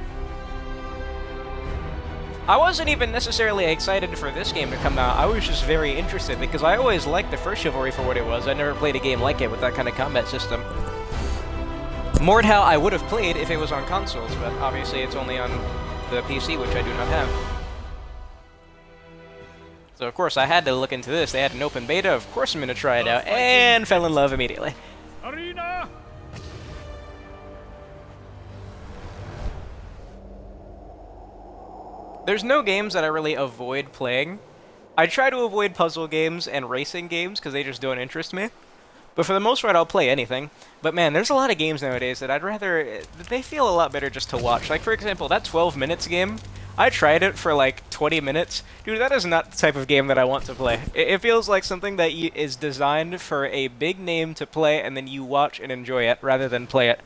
I wasn't even necessarily excited for this game to come out. I was just very interested because I always liked the first Chivalry for what it was. I never played a game like it with that kind of combat system. Mordhau I would have played if it was on consoles, but obviously it's only on the PC, which I do not have. So of course I had to look into this. They had an open beta, of course I'm going to try it out, and fell in love immediately. Arena. There's no games that I really avoid playing. I try to avoid puzzle games and racing games because they just don't interest me. But for the most part, I'll play anything. But man, there's a lot of games nowadays that I'd rather... They feel a lot better just to watch. Like, for example, that 12 Minutes game, I tried it for like 20 minutes. Dude, that is not the type of game that I want to play. It feels like something that is designed for a big name to play and then you watch and enjoy it rather than play it.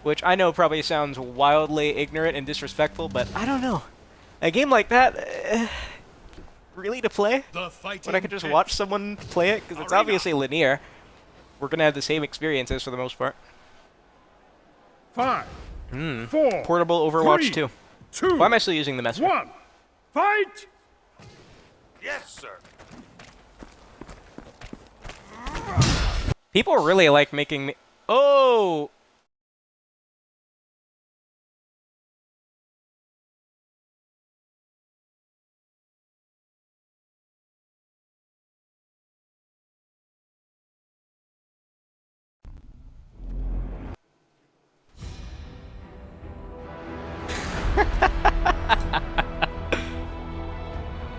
Which I know probably sounds wildly ignorant and disrespectful, but I don't know. A game like that, really to play? The fighting When I could just pit. watch someone play it? Because it's Arena. obviously linear. We're gonna have the same experiences for the most part. 5, 4, Portable Overwatch 3, 2. 2, Why am I still using the Messenger? 1. Fight! Yes, sir. People really like making me... Oh!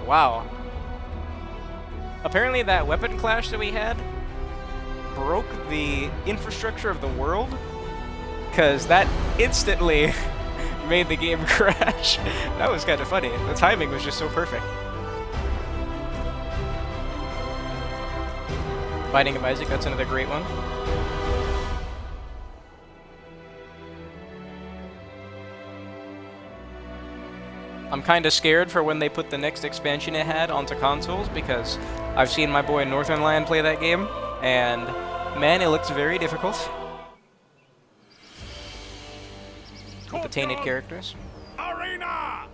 Wow. Apparently that weapon clash that we had broke the infrastructure of the world, because that instantly made the game crash. That was kind of funny. The timing was just so perfect. Binding of Isaac, that's another great one. I'm kind of scared for when they put the next expansion it had onto consoles, because I've seen my boy Northernlion play that game, and man, it looks very difficult. With the tainted characters. Arena!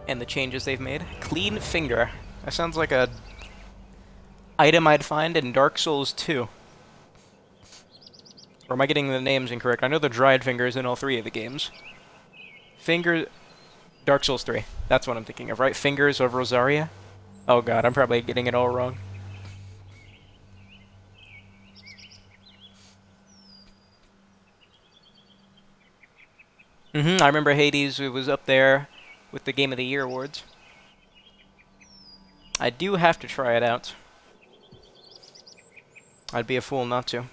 And the changes they've made. Clean Finger. That sounds like a item I'd find in Dark Souls 2. Or am I getting the names incorrect? I know the dried fingers in all three of the games. Dark Souls 3. That's what I'm thinking of, right? Fingers of Rosaria? Oh god, I'm probably getting it all wrong. I remember Hades was up there with the Game of the Year awards. I do have to try it out. I'd be a fool not to.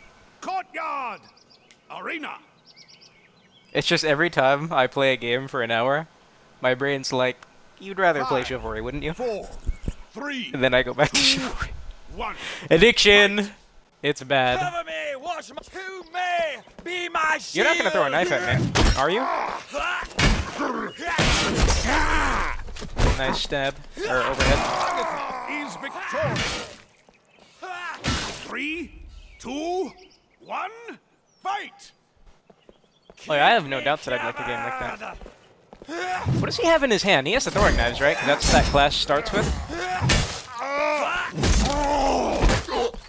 Courtyard! Arena! It's just every time I play a game for an hour, my brain's like, you'd rather play 5, Chivalry, wouldn't you? 4, 3, And then I go back to Chivalry. 1. Addiction! It's bad. Cover me, watch my to me, be my shield. You're not gonna throw a knife at me, are you? Nice stab. Or overhead. Is victorious. 3, 2, 1. Fight! Oh yeah, I have no doubts that I'd like a game like that. What does he have in his hand? He has the throwing knives, right? 'Cause that's what that class starts with.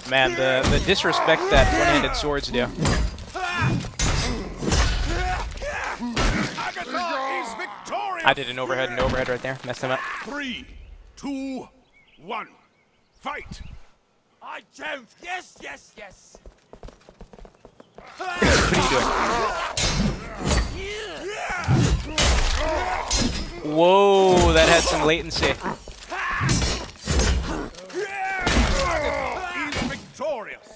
Man, the disrespect that one-handed swords do. Agatha is victorious! I did an overhead and overhead right there. Messed him up. 3, 2, 1. Fight! I don't. Yes, yes, yes. What are you doing? Whoa, that had some latency. Is victorious.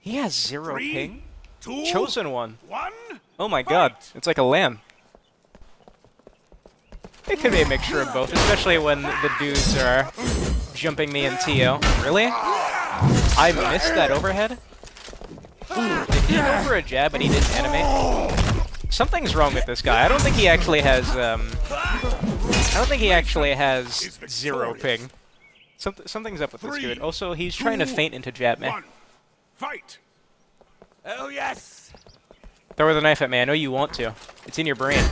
He has 0 3, ping? 2, Chosen one. 1. Oh my god, it's like a lamb. It could be a mixture of both, especially when the dudes are jumping me in TO. Really? I missed that overhead? Did he go for a jab and he didn't animate? Something's wrong with this guy. I don't think he actually has, I don't think he actually has 0 ping. Something's up with this dude. Also, he's trying to feint into jab me. 1. Fight! Oh yes. Throw the knife at me. I know you want to. It's in your brain.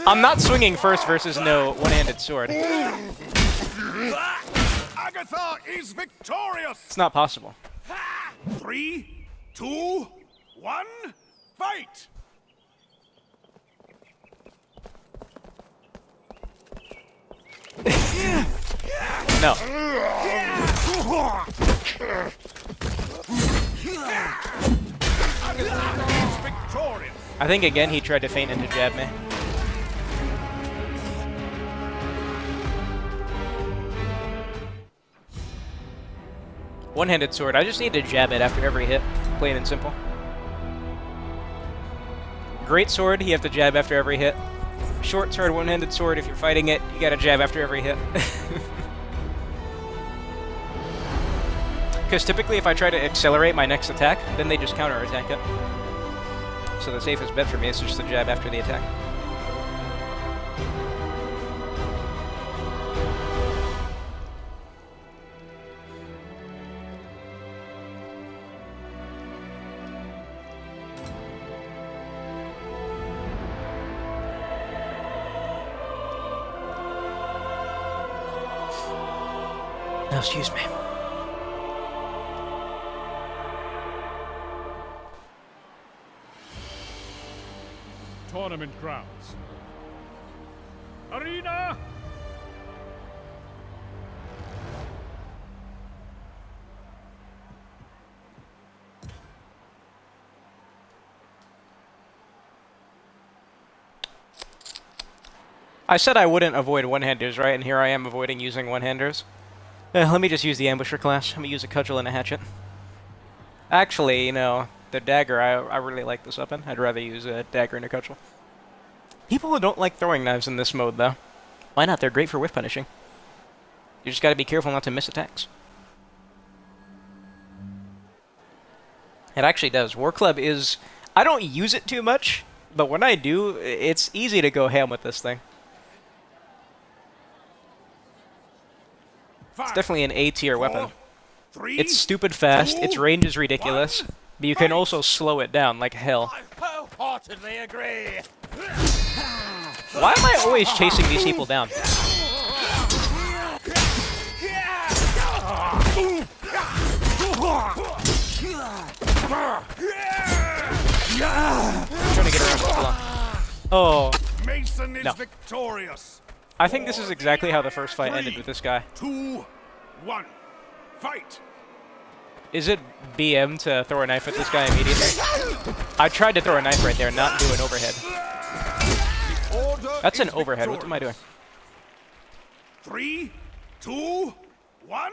I'm not swinging first versus no one-handed sword. Agatha is victorious! It's not possible. 3, 2, 1. Fight! No. Agatha is victorious! I think again he tried to feint into jab me. One-handed sword. I just need to jab it after every hit. Plain and simple. Great sword, you have to jab after every hit. Short sword, one-handed sword, if you're fighting it, you gotta jab after every hit. Because typically if I try to accelerate my next attack, then they just counter-attack it. So the safest bet for me is just to jab after the attack. Oh, excuse me. Tournament grounds. Arena! I said I wouldn't avoid one-handers, right? And here I am avoiding using one-handers. Let me just use the Ambusher class. Let me use a cudgel and a hatchet. Actually, you know, the dagger, I really like this weapon. I'd rather use a dagger and a cudgel. People who don't like throwing knives in this mode, though. Why not? They're great for whiff punishing. You just gotta be careful not to miss attacks. It actually does. War Club is... I don't use it too much, but when I do, it's easy to go ham with this thing. It's definitely an A-tier weapon. It's stupid fast, its range is ridiculous, but you can also slow it down like hell. Wholeheartedly agree. Why am I always chasing these people down? I'm trying to get around this block. Oh, Mason is No. victorious. I think this is exactly how the first fight ended with this guy. 2, 1, fight. Is it BM to throw a knife at this guy immediately? I tried to throw a knife right there, not do an overhead. That's an overhead. What am I doing? 3, 2, 1,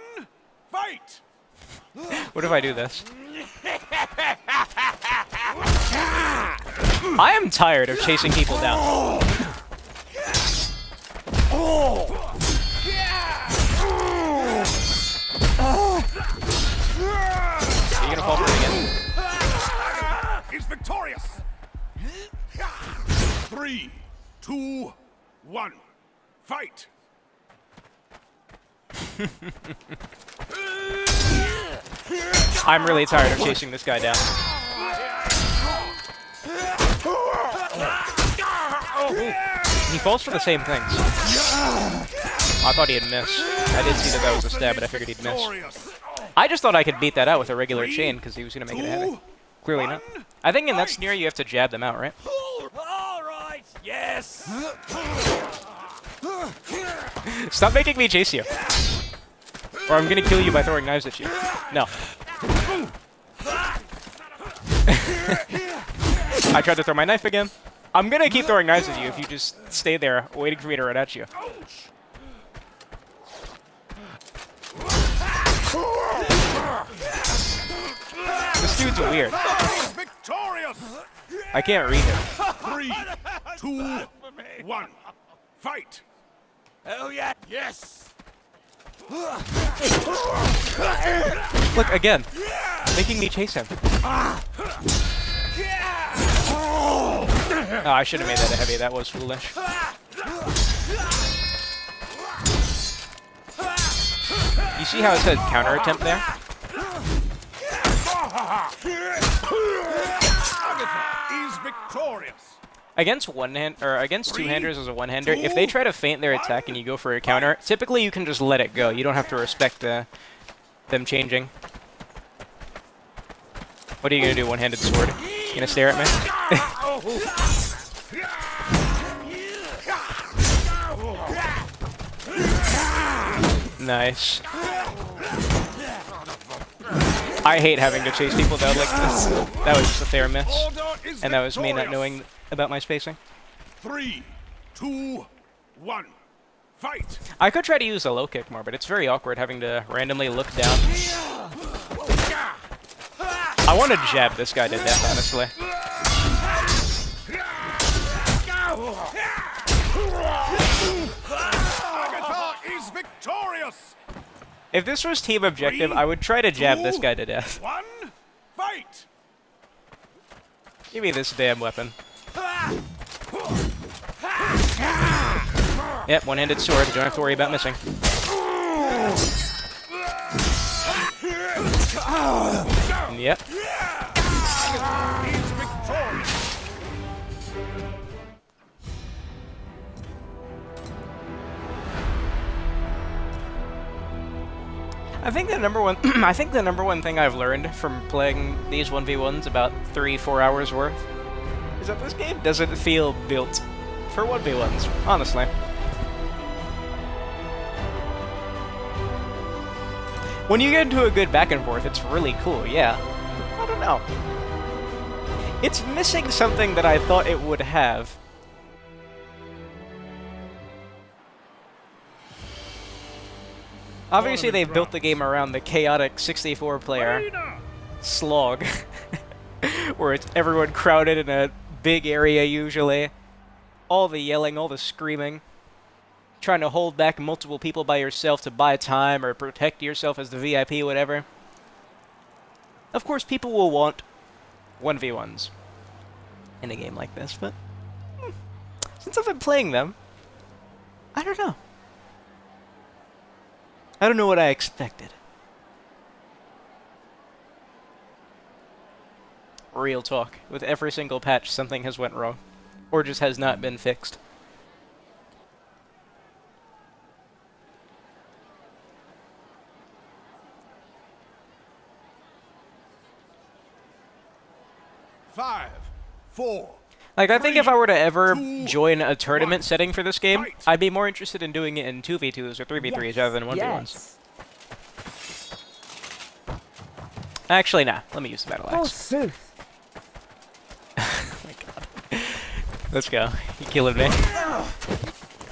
fight. What if I do this? I am tired of chasing people down. Are you gonna fall for it again? Is victorious. 3, 2, 1, fight. I'm really tired of chasing this guy down. He falls for the same things. I thought he had missed. I did see that that was a stab, but I figured he'd miss. I just thought I could beat that out with a regular chain because he was going to make it heavy. Clearly not. I think in that scenario you have to jab them out, right? All right, yes. Stop making me chase you. Or I'm going to kill you by throwing knives at you. No. I tried to throw my knife again. I'm going to keep throwing knives at you if you just stay there waiting for me to run at you. This dude's weird. Victorious. I can't read him. 3, 2, 1, fight. Oh yeah, yes. Look, again. Making me chase him. Oh, I should have made that a heavy. That was foolish. You see how it said counter attempt there? Is victorious. Against against two-handers as a one-hander, if they try to feint their attack and you go for a counter, typically you can just let it go. You don't have to respect them changing. What are you gonna do? One-handed sword? You gonna stare at me? Nice. I hate having to chase people down like this. That was just a fair miss. And that was me not knowing about my spacing. 3, 2, 1, fight. I could try to use a low kick more, but it's very awkward having to randomly look down. I want to jab this guy to death, honestly. Agatha is victorious. If this was team objective, I would try to jab this guy to death. 1, fight. Give me this damn weapon. Yep, one-handed sword. You don't have to worry about missing. Yep. Is victorious. I think the number one I think the number one thing I've learned from playing these 1v1s about 3-4 hours worth is that this game doesn't feel built for 1v1s, honestly. When you get into a good back and forth, it's really cool, yeah. I don't know. It's missing something that I thought it would have. Obviously, they built the game around the chaotic 64-player slog, where it's everyone crowded in a big area usually. All the yelling, all the screaming. Trying to hold back multiple people by yourself to buy time or protect yourself as the VIP, whatever. Of course, people will want 1v1s in a game like this, but since I've been playing them, I don't know. I don't know what I expected. Real talk. With every single patch, something has went wrong. Or just has not been fixed. Five, four. Like, I think if I were to ever 2, join a tournament 1. setting for this game, Fight. I'd be more interested in doing it in 2v2s or 3v3s rather than 1v1s. Yes. Actually, nah. Let me use the battle axe. Forsooth. Oh my god. Let's go. You killing me.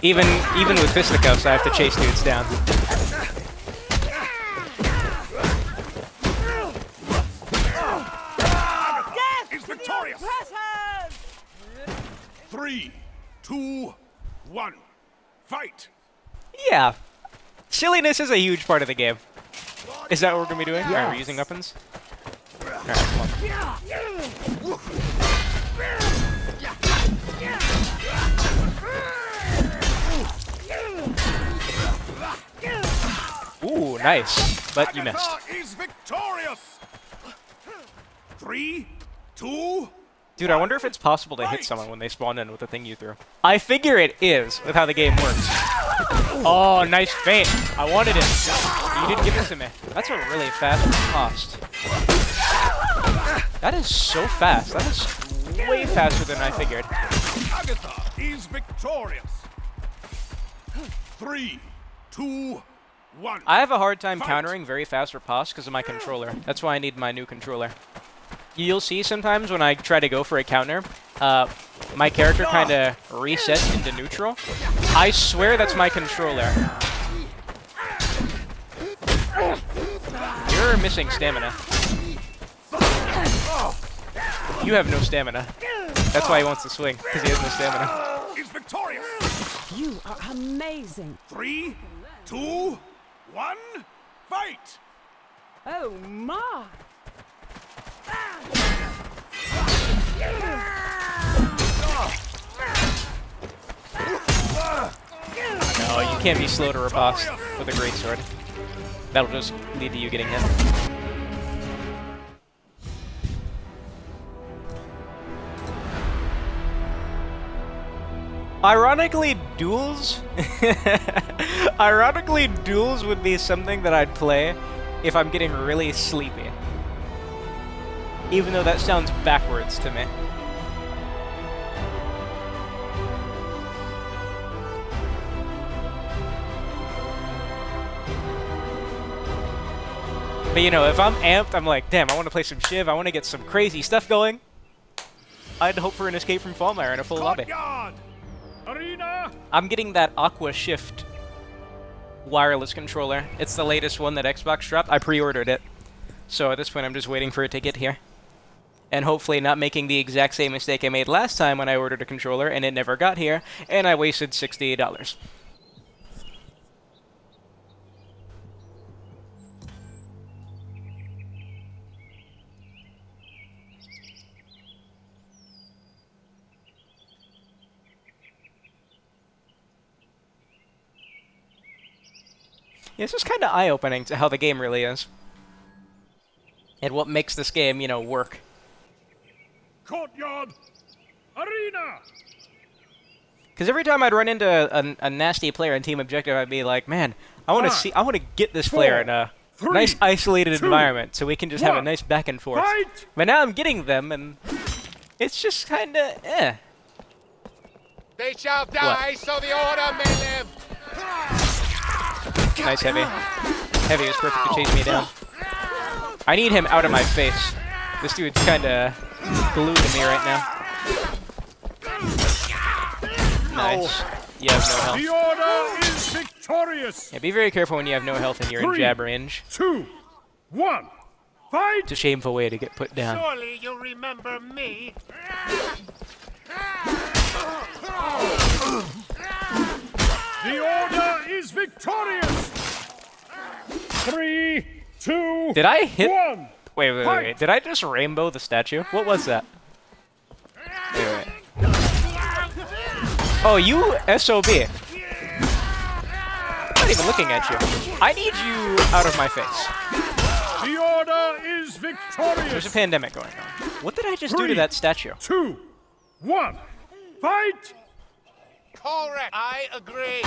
Even with fisticuffs, I have to chase dudes down. Is victorious. 3, 2, 1. Fight. Yeah. Silliness is a huge part of the game. Is that what we're going to be doing? Yes. Alright, we're using weapons? Alright, come on. Ooh, nice. But you missed. Agatha is victorious. 3, 2. Dude, I wonder if it's possible to hit someone when they spawn in with the thing you threw. I figure it is, with how the game works. Oh, nice feint. I wanted it. You didn't give it to me. That's a really fast cost. That is so fast. That is way faster than I figured. Agatha is victorious. 3, 2, 1. I have a hard time countering very fast riposte because of my controller. That's why I need my new controller. You'll see sometimes when I try to go for a counter, my character kind of resets into neutral. I swear that's my controller. You're missing stamina. You have no stamina. That's why he wants to swing, because he has no stamina. Is victorious. You are amazing. 3, 2, 1. Fight. Oh my. No, you can't be slow to riposte with a greatsword. That'll just lead to you getting hit. Ironically, duels... Ironically, duels would be something that I'd play if I'm getting really sleepy. Even though that sounds backwards to me. But you know, if I'm amped, I'm like, damn, I want to play some Shiv, I want to get some crazy stuff going. I'd hope for an escape from Falmire in a full lobby. Courtyard. Arena. I'm getting that Aqua Shift wireless controller. It's the latest one that Xbox dropped. I pre-ordered it. So at this point, I'm just waiting for it to get here. And hopefully not making the exact same mistake I made last time when I ordered a controller and it never got here, and I wasted $68. Yeah, this is kind of eye-opening to how the game really is. And what makes this game, you know, work. Courtyard. Arena. Because every time I'd run into a nasty player in Team Objective, I'd be like, man, I want to get this player in a nice isolated 2, environment, so we can just have a 1. nice back and forth. Fight! But now I'm getting them, and it's just kinda, eh. They shall die, so the order may live. Nice Heavy. Heavy is perfect to chase me down. I need him out of my face. This dude's kinda glued to me right now. Nice. You have no health. The order is victorious. Yeah, be very careful when you have no health and you're in 3, jab range. 2, 1. Fight! It's a shameful way to get put down. Surely you remember me. The order is victorious. 3, 2, Did I hit? 1. Wait. Did I just rainbow the statue? What was that? Wait. Oh, you SOB. I'm not even looking at you. I need you out of my face. The order is There's a victorious. pandemic going on. What did I just do to 3, that statue? 2, 1. Fight! Correct. I agree.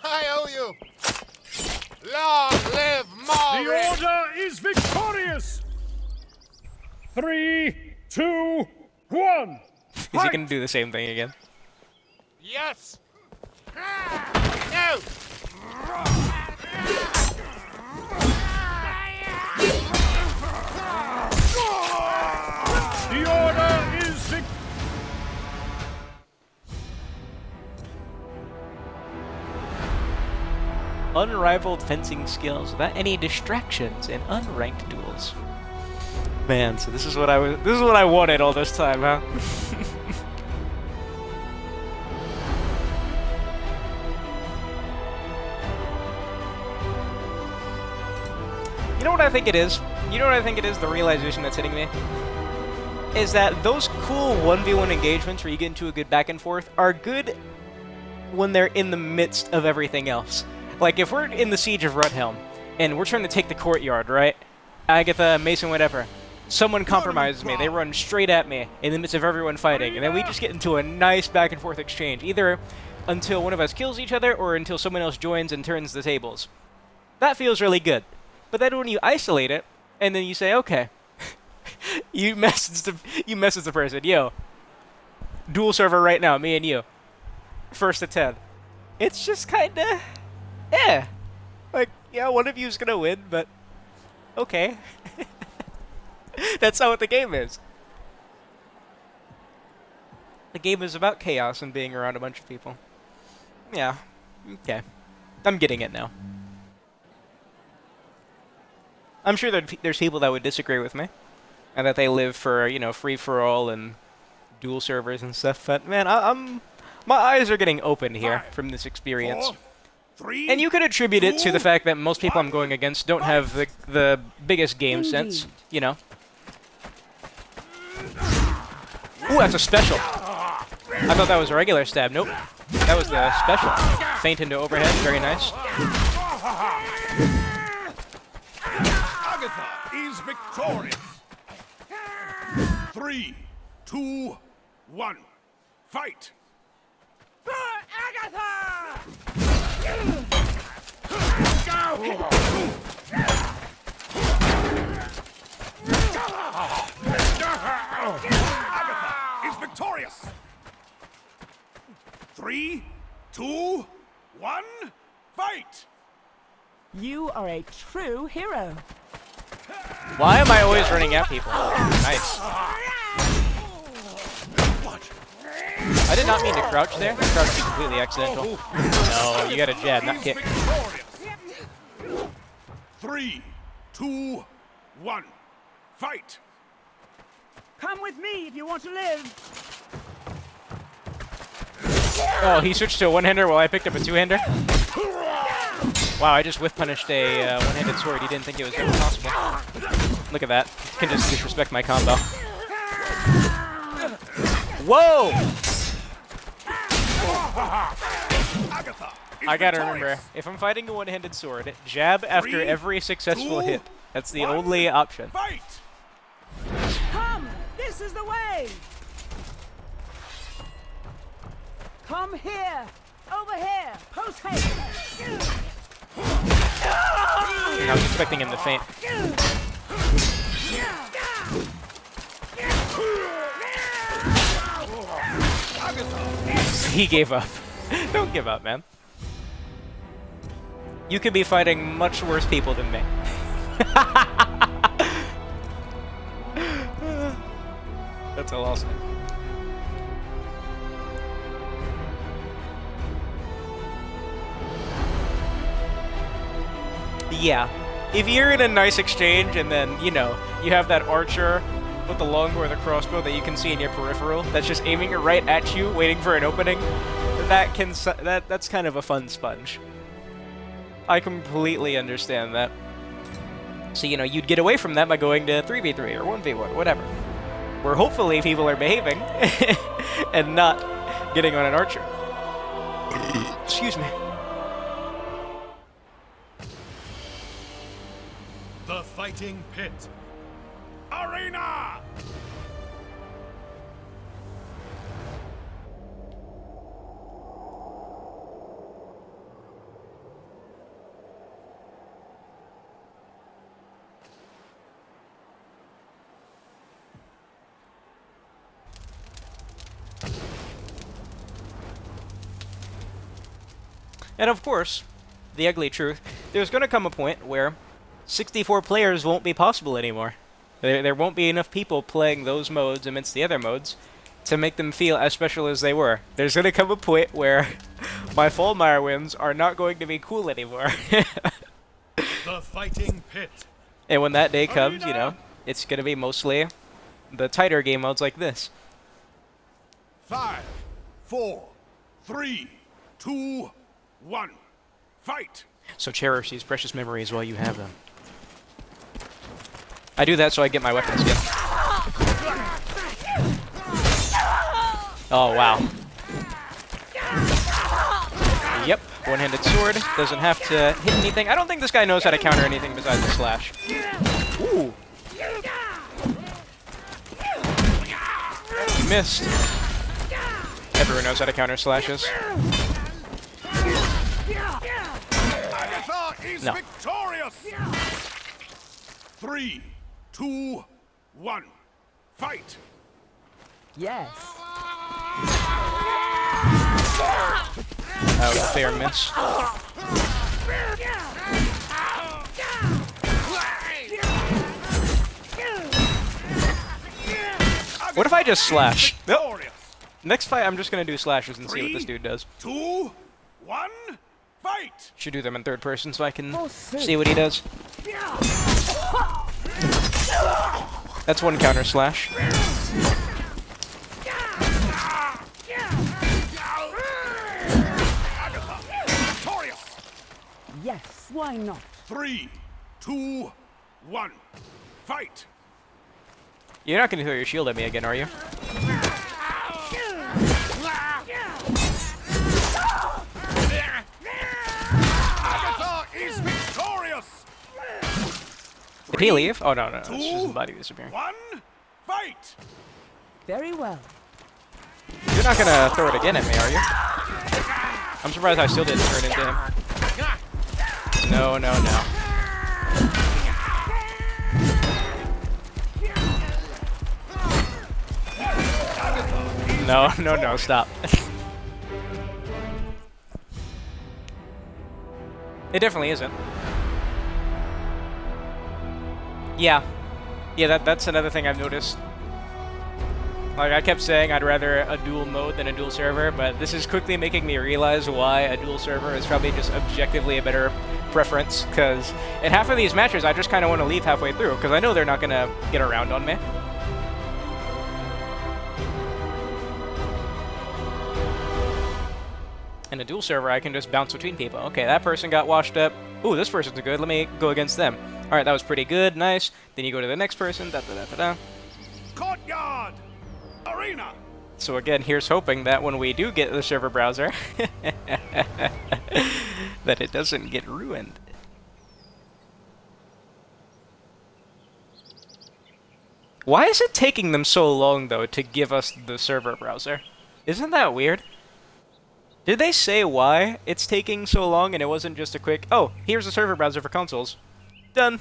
I owe you. Long live The Maury. order is victorious. 3, 2, 1. Is he gonna do the same thing again? Yes. No. The order is victorious. Unrivaled fencing skills without any distractions in unranked duels. Man, so this is what I wanted all this time, huh? You know what I think it is? You know what I think it is? The realization that's hitting me? Is that those cool 1v1 engagements where you get into a good back and forth are good when they're in the midst of everything else. Like, if we're in the Siege of Rudhelm, and we're trying to take the courtyard, right? Agatha, Mason, whatever. Someone compromises me, they run straight at me in the midst of everyone fighting, and then we just get into a nice back and forth exchange, either until one of us kills each other, or until someone else joins and turns the tables. That feels really good. But then when you isolate it, and then you say, okay, you message the person, yo, dual server right now, me and you, 1st to 10. It's just kinda, like, yeah, one of you's gonna win, but okay. That's not what the game is. The game is about chaos and being around a bunch of people. Yeah, okay. I'm getting it now. I'm sure there's people that would disagree with me, and that they live for, you know, free-for-all and dual servers and stuff, but man, my eyes are getting open here from this experience. 4, 3, And you could attribute it to the fact that most people I'm going against don't have the biggest game sense, you know. Ooh, that's a special. I thought that was a regular stab. Nope. That was the special. Feint into overhead. Very nice. Agatha is victorious. 3, 2, 1. Fight! Agatha is victorious. 3, 2, 1. Fight! You are a true hero. Why am I always running at people? Nice. I did not mean to crouch there. That crouch was completely accidental. No, you got a jab, not kick. 3, 2, 1. Fight! Come with me if you want to live. Oh, he switched to a one-hander while I picked up a two-hander? Wow, I just whiff-punished a one-handed sword. He didn't think it was ever possible. Look at that. You can just disrespect my combo. Whoa! I gotta remember, if I'm fighting a one-handed sword, jab after every successful hit. That's the only option. Fight! Come, this is the way. Come here, over here, post haste. I was expecting him to faint. He gave up. Don't give up, man. You could be fighting much worse people than me. That's all I'll say. Yeah. If you're in a nice exchange and then, you know, you have that archer with the longbow or the crossbow that you can see in your peripheral that's just aiming it right at you, waiting for an opening, that's kind of a fun sponge. I completely understand that. So, you know, you'd get away from that by going to 3v3 or 1v1, whatever. Where hopefully people are behaving and not getting on an archer. Excuse me. The fighting pit. Arena! And of course, the ugly truth, there's going to come a point where 64 players won't be possible anymore. There won't be enough people playing those modes amidst the other modes to make them feel as special as they were. There's going to come a point where my Fallmire wins are not going to be cool anymore. The fighting pit. And when that day comes, you know, it's going to be mostly the tighter game modes like this. 5, 4, 3, 2, 1. Fight! So cherish these precious memories while you have them. I do that so I get my weapons again. Oh, wow. Yep, one-handed sword. Doesn't have to hit anything. I don't think this guy knows how to counter anything besides the slash. Ooh. He missed. Everyone knows how to counter slashes. Agatha is No. victorious! 3, 2, 1. Fight! Yes. That was a fair miss. What if I just slash? Nope. Victorious. Next fight, I'm just gonna do slashes and see what this 3, dude does. 2, 1. Fight! Should do them in third person so I can Oh, sick. see what he does. That's one counter slash. Victorious! Yes, why not? 3, 2, 1. Fight! You're not gonna throw your shield at me again, are you? Agatha is victorious! Did he leave? Oh no, no, it's just his 2, body disappearing. 1. Fight! Very well. You're not gonna throw it again at me, are you? I'm surprised I still didn't turn into him. No, no, no. No, no, no, stop. It definitely isn't. Yeah. Yeah, that's another thing I've noticed. Like, I kept saying I'd rather a dual mode than a dual server, but this is quickly making me realize why a dual server is probably just objectively a better preference, because in half of these matches I just kind of want to leave halfway through, because I know they're not going to get around on me. In a dual server, I can just bounce between people. Okay, that person got washed up. Ooh, this person's good. Let me go against them. Alright, that was pretty good. Nice. Then you go to the next person. Da-da-da-da-da. Courtyard! Arena! So again, here's hoping that when we do get the server browser, that it doesn't get ruined. Why is it taking them so long, though, to give us the server browser? Isn't that weird? Did they say why it's taking so long and it wasn't just a quick, oh, here's the server browser for consoles? Done.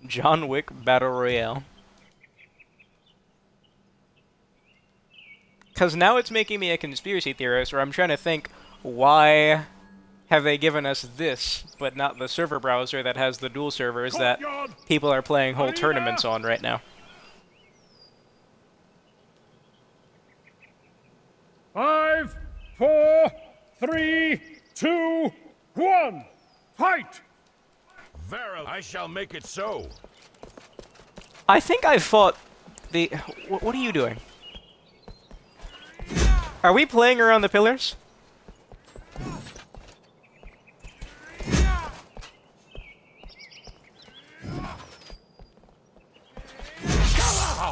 John Wick Battle Royale. Because now it's making me a conspiracy theorist where I'm trying to think, why have they given us this, but not the server browser that has the dual servers that people are playing whole tournaments on right now? 5, 4, 3, 2, 1. Fight! Verily, I shall make it so. I think I fought the... What are you doing? Are we playing around the pillars?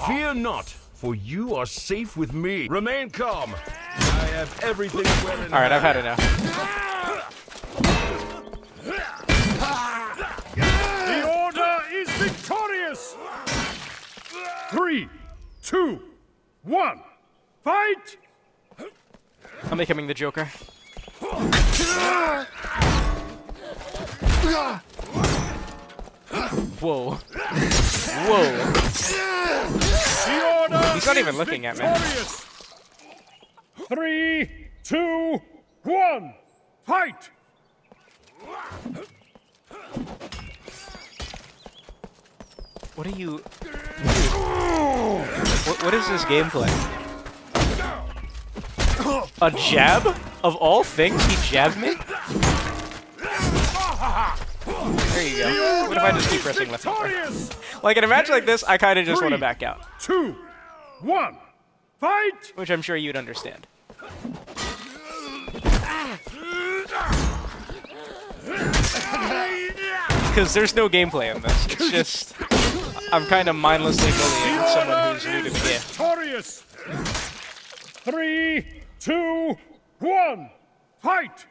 Fear not, for you are safe with me. Remain calm. I have everything well in Alright, I've had hand. enough. The Order is victorious! 3, 2, 1. Fight! I'm becoming the Joker. Whoa. Whoa. The Order He's not even is looking at me. victorious! 3, 2, 1. Fight! What are you... What is this gameplay? A jab? Of all things, he jabbed me? There you go. What if I just keep pressing left and right? Like in a match like this, I kind of just want to back out. 2, 1. Fight! Which I'm sure you'd understand. Because there's no gameplay in this. It's just... I'm kind of mindlessly bullying someone who's new to the game. Victorious! 3, 2, 1. Fight!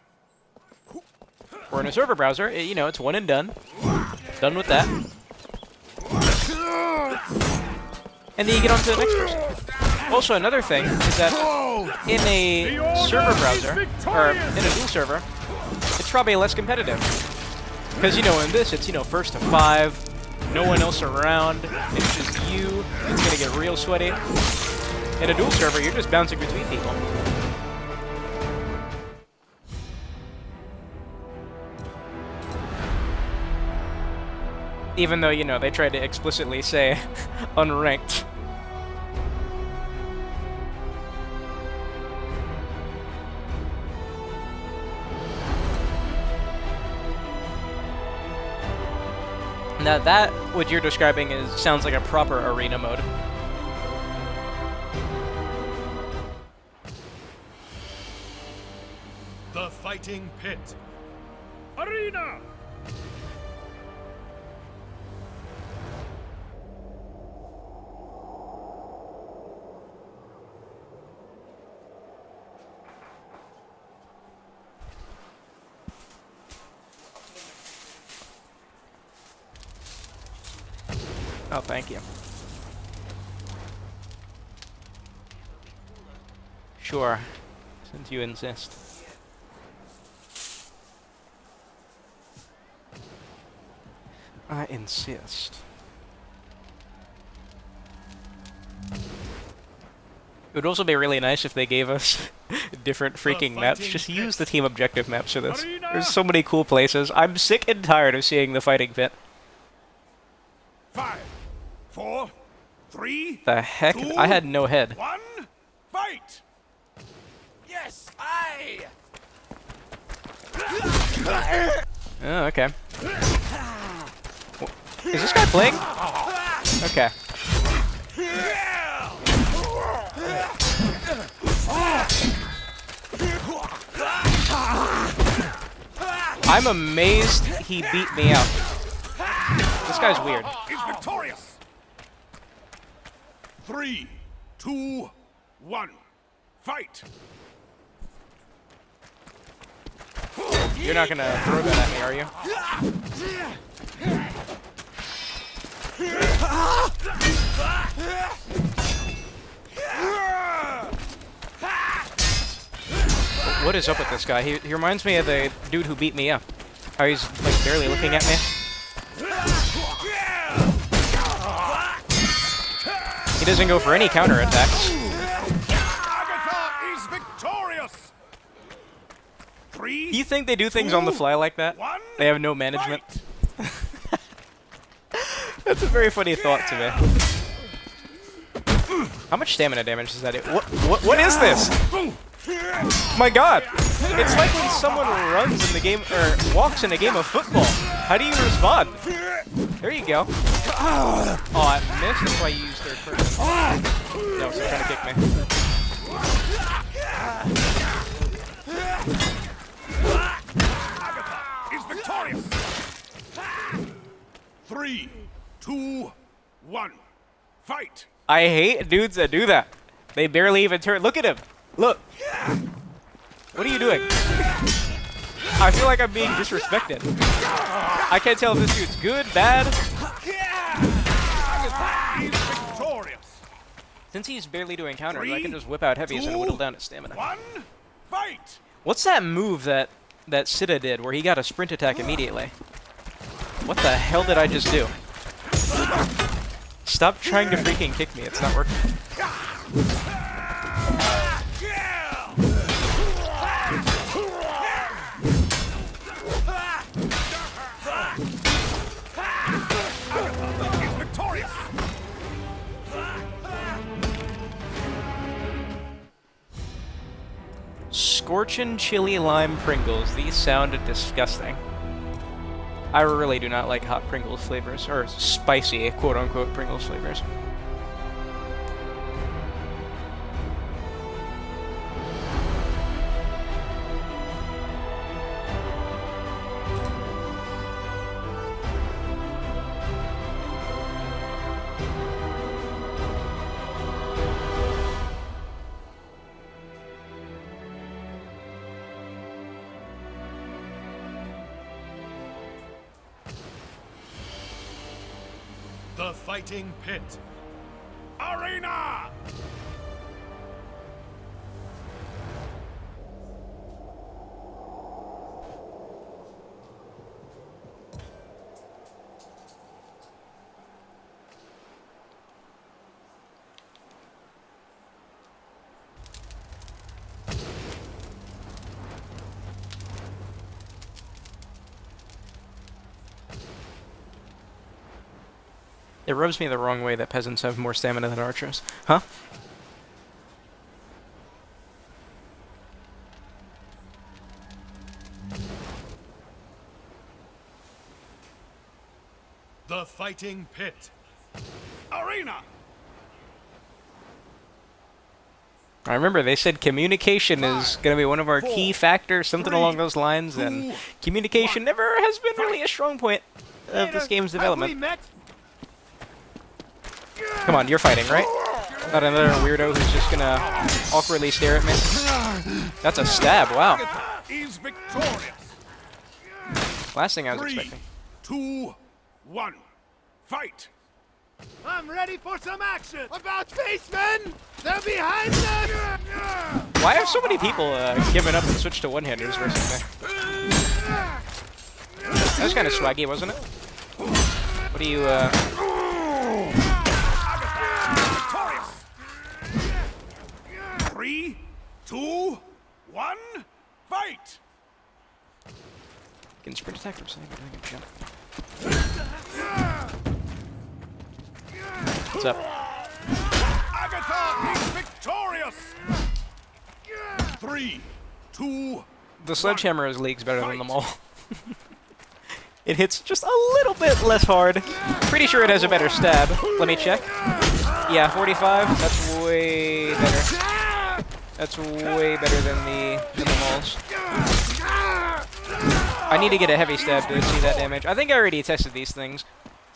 We're in a server browser. You know, it's one and done. Done with that. And then you get on to the next person. Also, another thing is that in a server browser, or in a dual server, it's probably less competitive. Because, you know, in this, it's, you know, first to 5, no one else around, it's just you, it's gonna get real sweaty. In a dual server, you're just bouncing between people. Even though, you know, they tried to explicitly say unranked. Now that, what you're describing, sounds like a proper arena mode. The Fighting Pit. Arena! Oh, thank you. Sure, since you insist. I insist. It would also be really nice if they gave us different freaking maps. Just use the team objective maps for this. There's so many cool places. I'm sick and tired of seeing the fighting pit. 5, 4, 3. The heck? 2, I had no head. 1. Fight! Yes, I. Oh, okay. Is this guy playing? Okay. I'm amazed he beat me out. This guy's weird. Is victorious. 3, 2, 1. Fight! You're not gonna throw that at me, are you? What is up with this guy? He reminds me of the dude who beat me up. How he's like barely looking at me. He doesn't go for any counterattacks. Agatha is victorious. Do you think they do things on the fly like that? They have no management? That's a very funny thought to me. How much stamina damage does that do? What is this? My god! It's like when someone runs in the game, or walks in a game of football. How do you respond? There you go. Oh, I missed. That's why you used third person. No, she's trying to kick me. Agatha is victorious. 3, 2, 1, fight. I hate dudes that do that. They barely even turn. Look at him. Look. What are you doing? I feel like I'm being disrespected. I can't tell if this dude's good, bad. Agatha is victorious. Since he's barely doing counters, I can just whip out heavies and whittle down his stamina. 1, fight. What's that move that Sida did where he got a sprint attack immediately? What the hell did I just do? Stop trying to freaking kick me. It's not working. Agatha is victorious. Scorchin' chili lime Pringles. These sounded disgusting. I really do not like hot Pringles flavors, or spicy, quote-unquote, Pringles flavors. The fighting pit. Arena! It rubs me the wrong way that peasants have more stamina than archers. Huh? The fighting pit. Arena! I remember they said communication is going to be one of our key factors, something along those lines, and communication never has been really a strong point of this game's development. Come on, you're fighting, right? Not another weirdo who's just gonna awkwardly stare at me. That's a stab, wow. Is victorious. Last thing I was 3, expecting. 2, 1, fight. I'm ready for some action. About face, men! They're behind us! Why have so many people given up and switched to one-handers versus me? That was kind of swaggy, wasn't it? What do you, Victorious. 3, 2, 1, fight. Can sprint attack or something? I can jump. What's up? Agatha is victorious. 3, 2. The sledgehammer has leagues better than them all. It hits just a little bit less hard. Pretty sure it has a better stab. Let me check. Yeah, 45. That's way better. That's way better than the mauls. I need to get a heavy stab to see that damage. I think I already tested these things.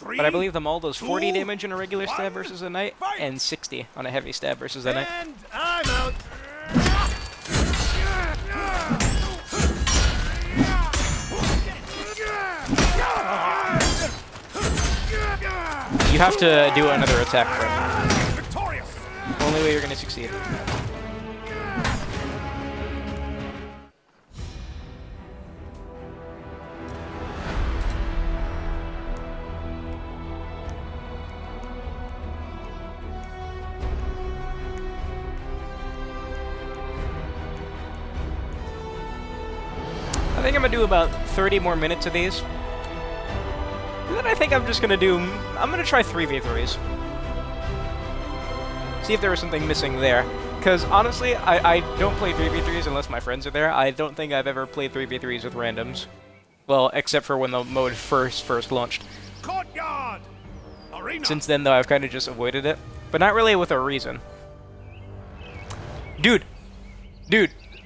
But I believe the maul does 40 damage in a regular stab versus a knight, and 60 on a heavy stab versus a knight. And I'm out. You have to do another attack for Victorious. it. Only way you're going to succeed. think I'm gonna do about 30 more minutes of these. And then I think I'm just gonna try 3v3s. See if there was something missing there. Because honestly, I don't play 3v3s unless my friends are there. I don't think I've ever played 3v3s with randoms. Well, except for when the mode first launched. Courtyard! Arena! Since then, though, I've kind of just avoided it. But not really with a reason. Dude,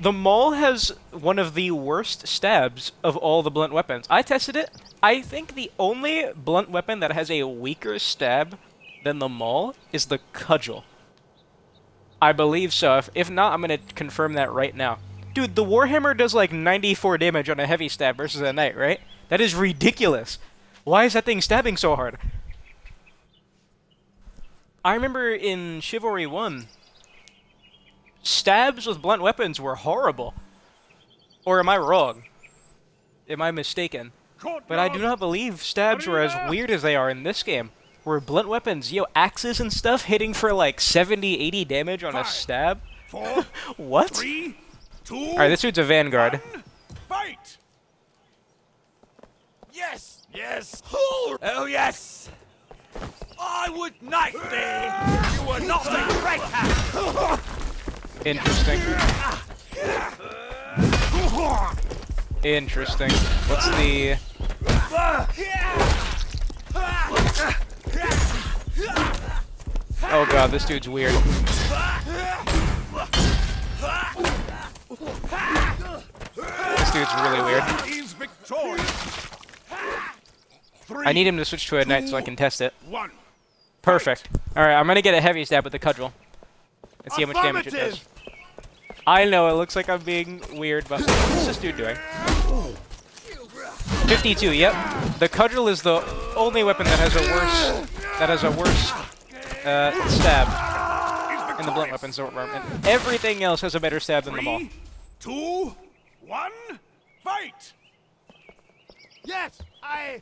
the Maul has one of the worst stabs of all the blunt weapons. I tested it. I think the only blunt weapon that has a weaker stab than the Maul is the Cudgel. I believe so. If not, I'm going to confirm that right now. Dude, the Warhammer does like 94 damage on a heavy stab versus a knight, right? That is ridiculous. Why is that thing stabbing so hard? I remember in Chivalry 1, stabs with blunt weapons were horrible. Or am I wrong? Am I mistaken? But I do not believe stabs were as weird as they are in this game. Where blunt weapons, axes and stuff, hitting for like 70, 80 damage on a stab? 4, What? 3, 2, Alright, this dude's a vanguard. fight! Yes! Yes! Oh, yes! I would knight thee! You were not a traitor! Interesting. Interesting. What's the... Oh god, this dude's weird. This dude's really weird. Is victorious. I need him to switch to a knight so I can test it. 1. Perfect. Alright, I'm gonna get a heavy stab with the cudgel. Let's see how much damage it does. I know, it looks like I'm being weird, but what's this dude doing? 52, yep. The cudgel is the only weapon that has a worse stab in the blunt weapons department. Everything else has a better stab than the Maul. 3, 2, 1, fight! Yes, I.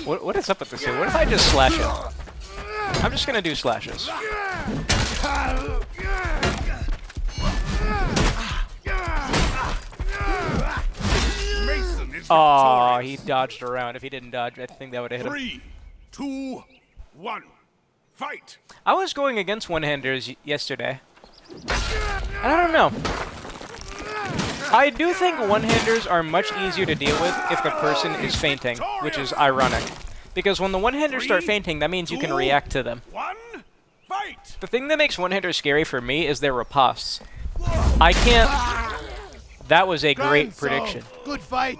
What is up with this dude? What if I just slash it? I'm just gonna do slashes. Mason is Aw, victorious. he dodged around. If he didn't dodge, I think that would have hit him. 3, 2, 1, fight! I was going against one-handers yesterday. And I don't know. I do think one-handers are much easier to deal with if the person is fainting, which is ironic. Because when the one-handers start fainting, that means you can react to them. 1, fight! The thing that makes one-handers scary for me is their ripostes. I can't... That was a great prediction. Good fight.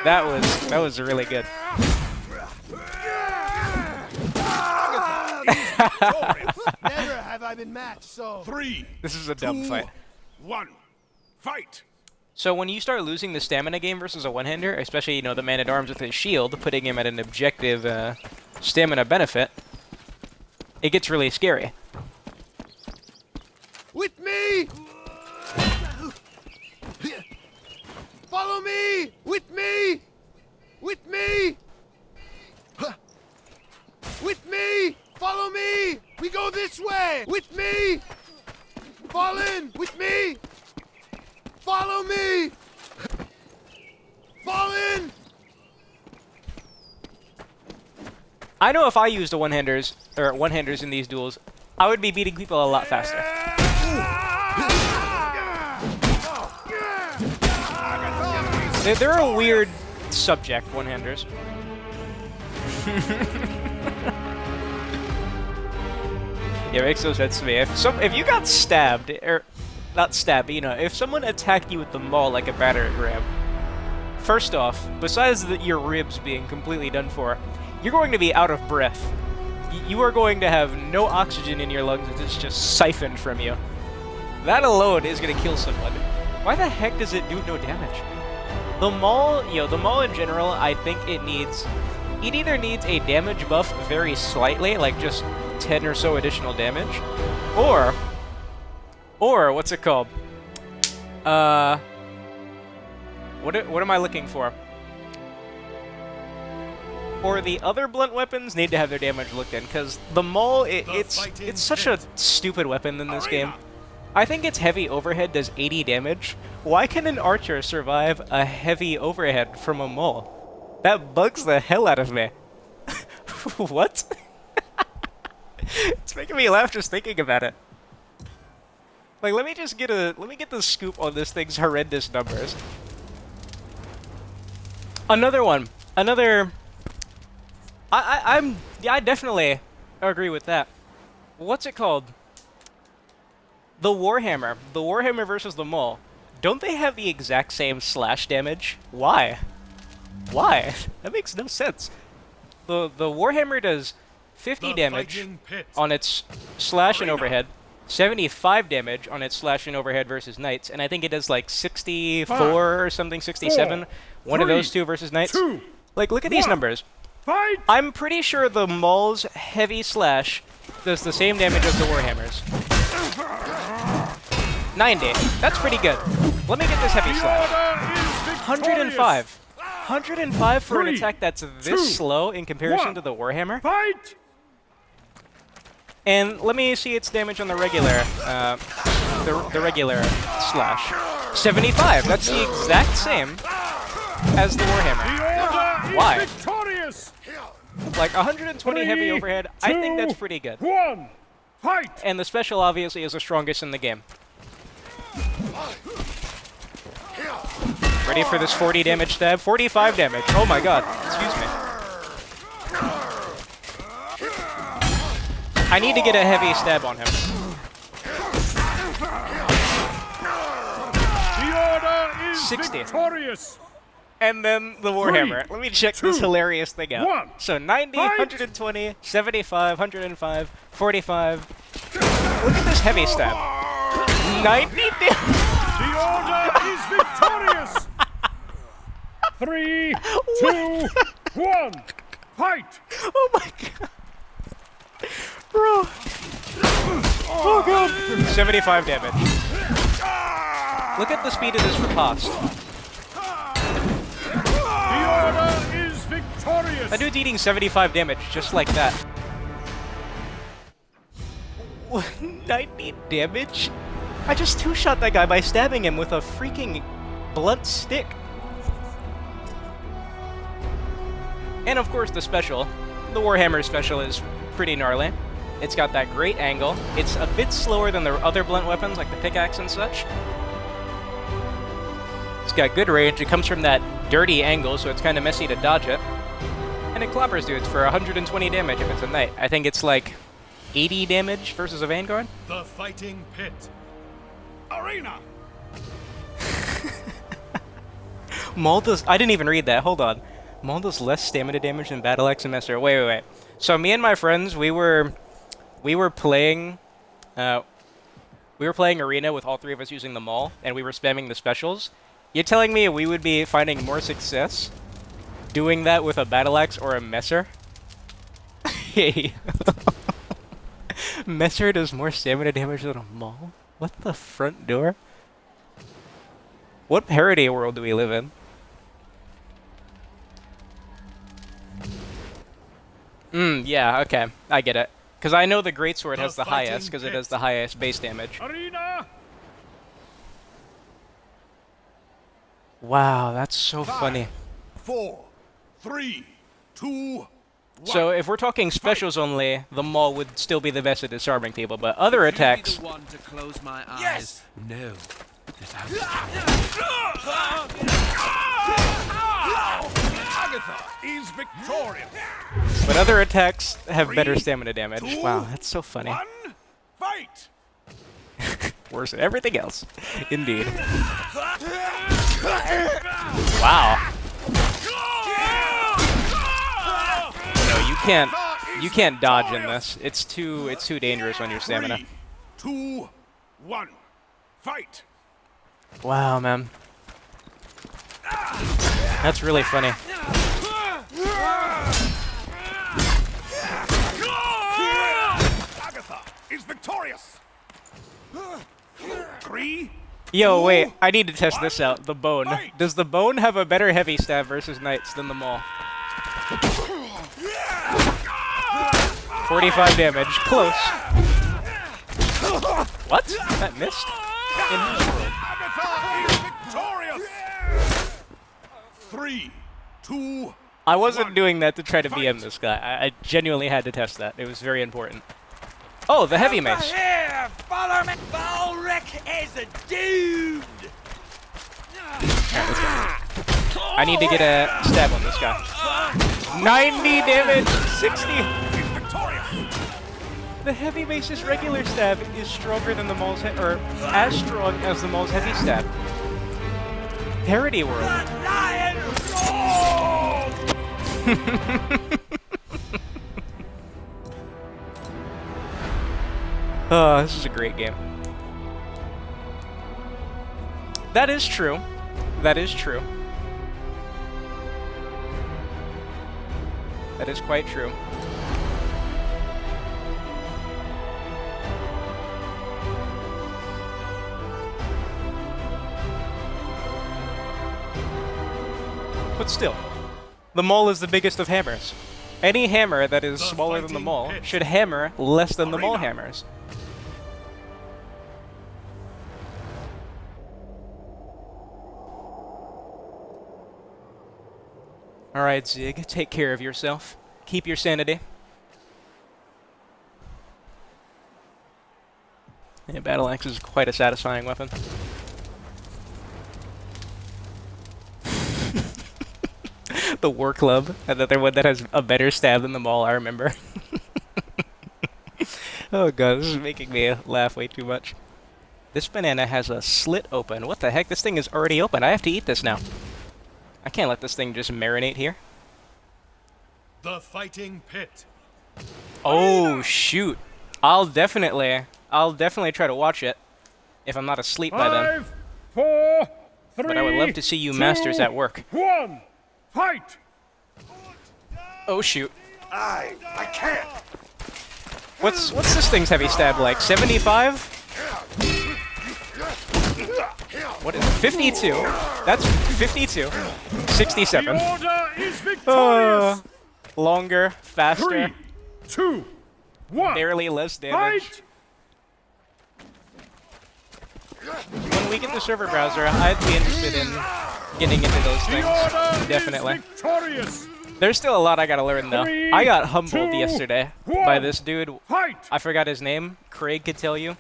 That was really good. Never have I been matched, so. 3, This is a dumb fight. 1, fight! So when you start losing the stamina game versus a one-hander, especially, the man-at-arms with his shield, putting him at an objective stamina benefit, it gets really scary. With me! Follow me! With me! With me! With me! Follow me! We go this way! With me! Fall in! With me! Follow me! Fall in! I know if I used a one-handers in these duels, I would be beating people a lot faster. They're a weird subject, one-handers. Yeah, makes no sense to me. If you got stabbed, or not stabbed, but, if someone attacked you with the maul like a battering ram, first off, besides your ribs being completely done for, you're going to be out of breath. You are going to have no oxygen in your lungs as it's just siphoned from you. That alone is going to kill someone. Why the heck does it do no damage? The maul, the maul in general, I think it either needs a damage buff very slightly, like just 10 or so additional damage, or what's it called? What am I looking for? or the other blunt weapons need to have their damage looked in, because the Maul, it's such a stupid weapon in this game. I think its heavy overhead does 80 damage. Why can an archer survive a heavy overhead from a Maul? That bugs the hell out of me. What? It's making me laugh just thinking about it. Like, let me get the scoop on this thing's horrendous numbers. Another one. Another... I definitely agree with that. What's it called? The Warhammer. The Warhammer versus the Maul. Don't they have the exact same slash damage? Why? Why? That makes no sense. The Warhammer does 50 damage on its slash and overhead, 75 damage on its slash and overhead versus Knights, and I think it does like 64 or something, 67. One of those two versus Knights. Like, look at these numbers. I'm pretty sure the Maul's heavy slash does the same damage as the Warhammer's. 90. That's pretty good. Let me get this heavy slash. 105. 105 for an attack that's this slow in comparison to the Warhammer. And let me see its damage on the regular, the regular slash. 75. That's the exact same as the Warhammer. Why? Like 120 heavy overhead. I think that's pretty good. And the special obviously is the strongest in the game. Ready for this 40 damage stab? 45 damage. Oh my god. Excuse me. I need to get a heavy stab on him. The order is 60. victorious. And then the Warhammer. Let me check this hilarious thing out. So 90, 120, 75, 105, 45. Look at this heavy stab. 90 damage. The order is victorious. 3, 2, 1, fight! Oh my god. Bro. Oh god. 75 damage. Look at the speed of this riposte. The order is victorious. That dude's eating 75 damage just like that. 90 damage? I just two-shot that guy by stabbing him with a freaking blunt stick. And of course the special. The Warhammer special is pretty gnarly. It's got that great angle. It's a bit slower than the other blunt weapons like the pickaxe and such. It's got good range. It comes from that dirty angle, so it's kind of messy to dodge it. And it clobbers dudes for 120 damage if it's a knight. I think it's like 80 damage versus a Vanguard. The fighting pit. Arena. Maul does... I didn't even read that. Hold on. Maul does less stamina damage than Battle Axe and Messer. Wait. So me and my friends, we were playing Arena with all three of us using the Maul, and we were spamming the specials. You're telling me we would be finding more success doing that with a Battle Axe or a Messer? Hey. Messer does more stamina damage than a Maul? What the front door? What parody world do we live in? Yeah, okay. I get it. Because I know the Greatsword has the highest, because it has the highest base damage. Arena. Wow, that's so funny. 4, 3, 2, 1. So if we're talking specials only, the Maul would still be the best at disarming people, but other attacks... One to close my eyes. Yes. No. Agatha is victorious. But other attacks have better stamina damage. Wow, that's so funny. 1, fight. Worse than everything else. Indeed. Wow. No, you can't dodge in this. It's too dangerous on your stamina. 3, 2, 1, fight. Wow, man. That's really funny. Agatha is victorious. 3. Yo, wait, I need to test this out. The Bone. Does the Bone have a better heavy stab versus Knights than the Maul? 45 damage. Close. What? That missed? In whose world? Agatha is victorious! 3, 2, I wasn't doing that to try to BM this guy. I genuinely had to test that. It was very important. Oh, the heavy mace. Here, follow me. Balric is doomed. I need to get a stab on this guy. 90 damage, 60. The heavy mace's regular stab is stronger than the Maul's or as strong as the Maul's heavy stab. Parody world. Lion Oh, this is a great game. That is true. That is true. That is quite true. But still, the Maul is the biggest of hammers. Any hammer that is smaller than the Maul should hammer less than the Maul hammers. Alright, Zig, take care of yourself. Keep your sanity. Yeah, Battle Axe is quite a satisfying weapon. The War Club, the one that has a better stab than the Maul, I remember. Oh god, this is making me laugh way too much. This banana has a slit open. What the heck? This thing is already open. I have to eat this now. I can't let this thing just marinate here. the fighting pit. Oh shoot! I'll definitely try to watch it if I'm not asleep by then. 5, 4, 3, But I would love to see you masters at work. 1, fight! Oh shoot! I can't. What's this thing's heavy stab like? 75? What is it? 52? That's 52. 67. The order is victorious. Longer, faster, 3, 2, 1. barely less damage. Fight! When we get the server browser, I'd be interested in getting into those The things. order Definitely. is victorious. There's still a lot I gotta learn though. 3, I got humbled 2, yesterday 1. by this dude. Fight! I forgot his name. Craig could tell you.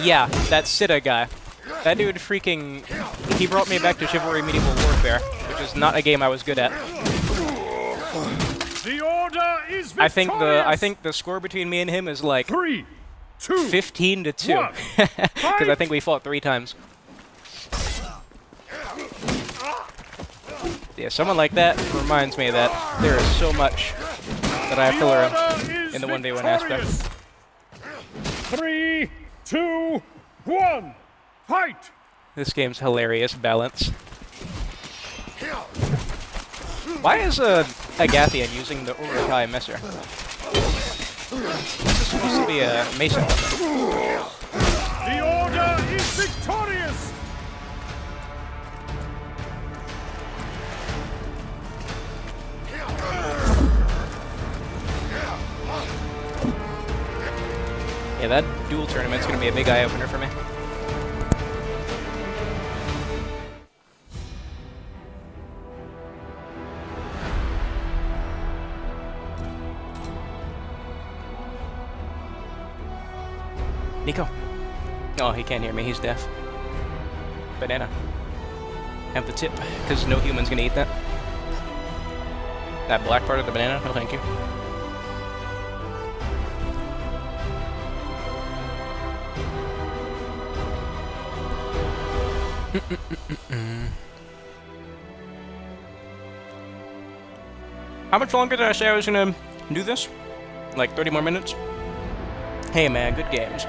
Yeah, that Sitta guy. That dude freaking... He brought me back to Chivalry Medieval Warfare, which is not a game I was good at. The order is victorious. I think the score between me and him is like 3, 2, 15 to 2. 1. Because I think we fought 3 times. Yeah, someone like that reminds me that there is so much that I have to learn in the 1v1 aspect. 3, 2, 1. Fight! This game's hilarious balance. Why is Agathian using the Urukai Messer? This is supposed to be a Mason weapon. The order is victorious. Yeah, that duel tournament's gonna be a big eye-opener for me. Nico. Oh, he can't hear me. He's deaf. Banana. Have the tip, because no human's gonna eat that. That black part of the banana? No, thank you. How much longer did I say I was gonna do this? Like 30 more minutes? Hey man, good games.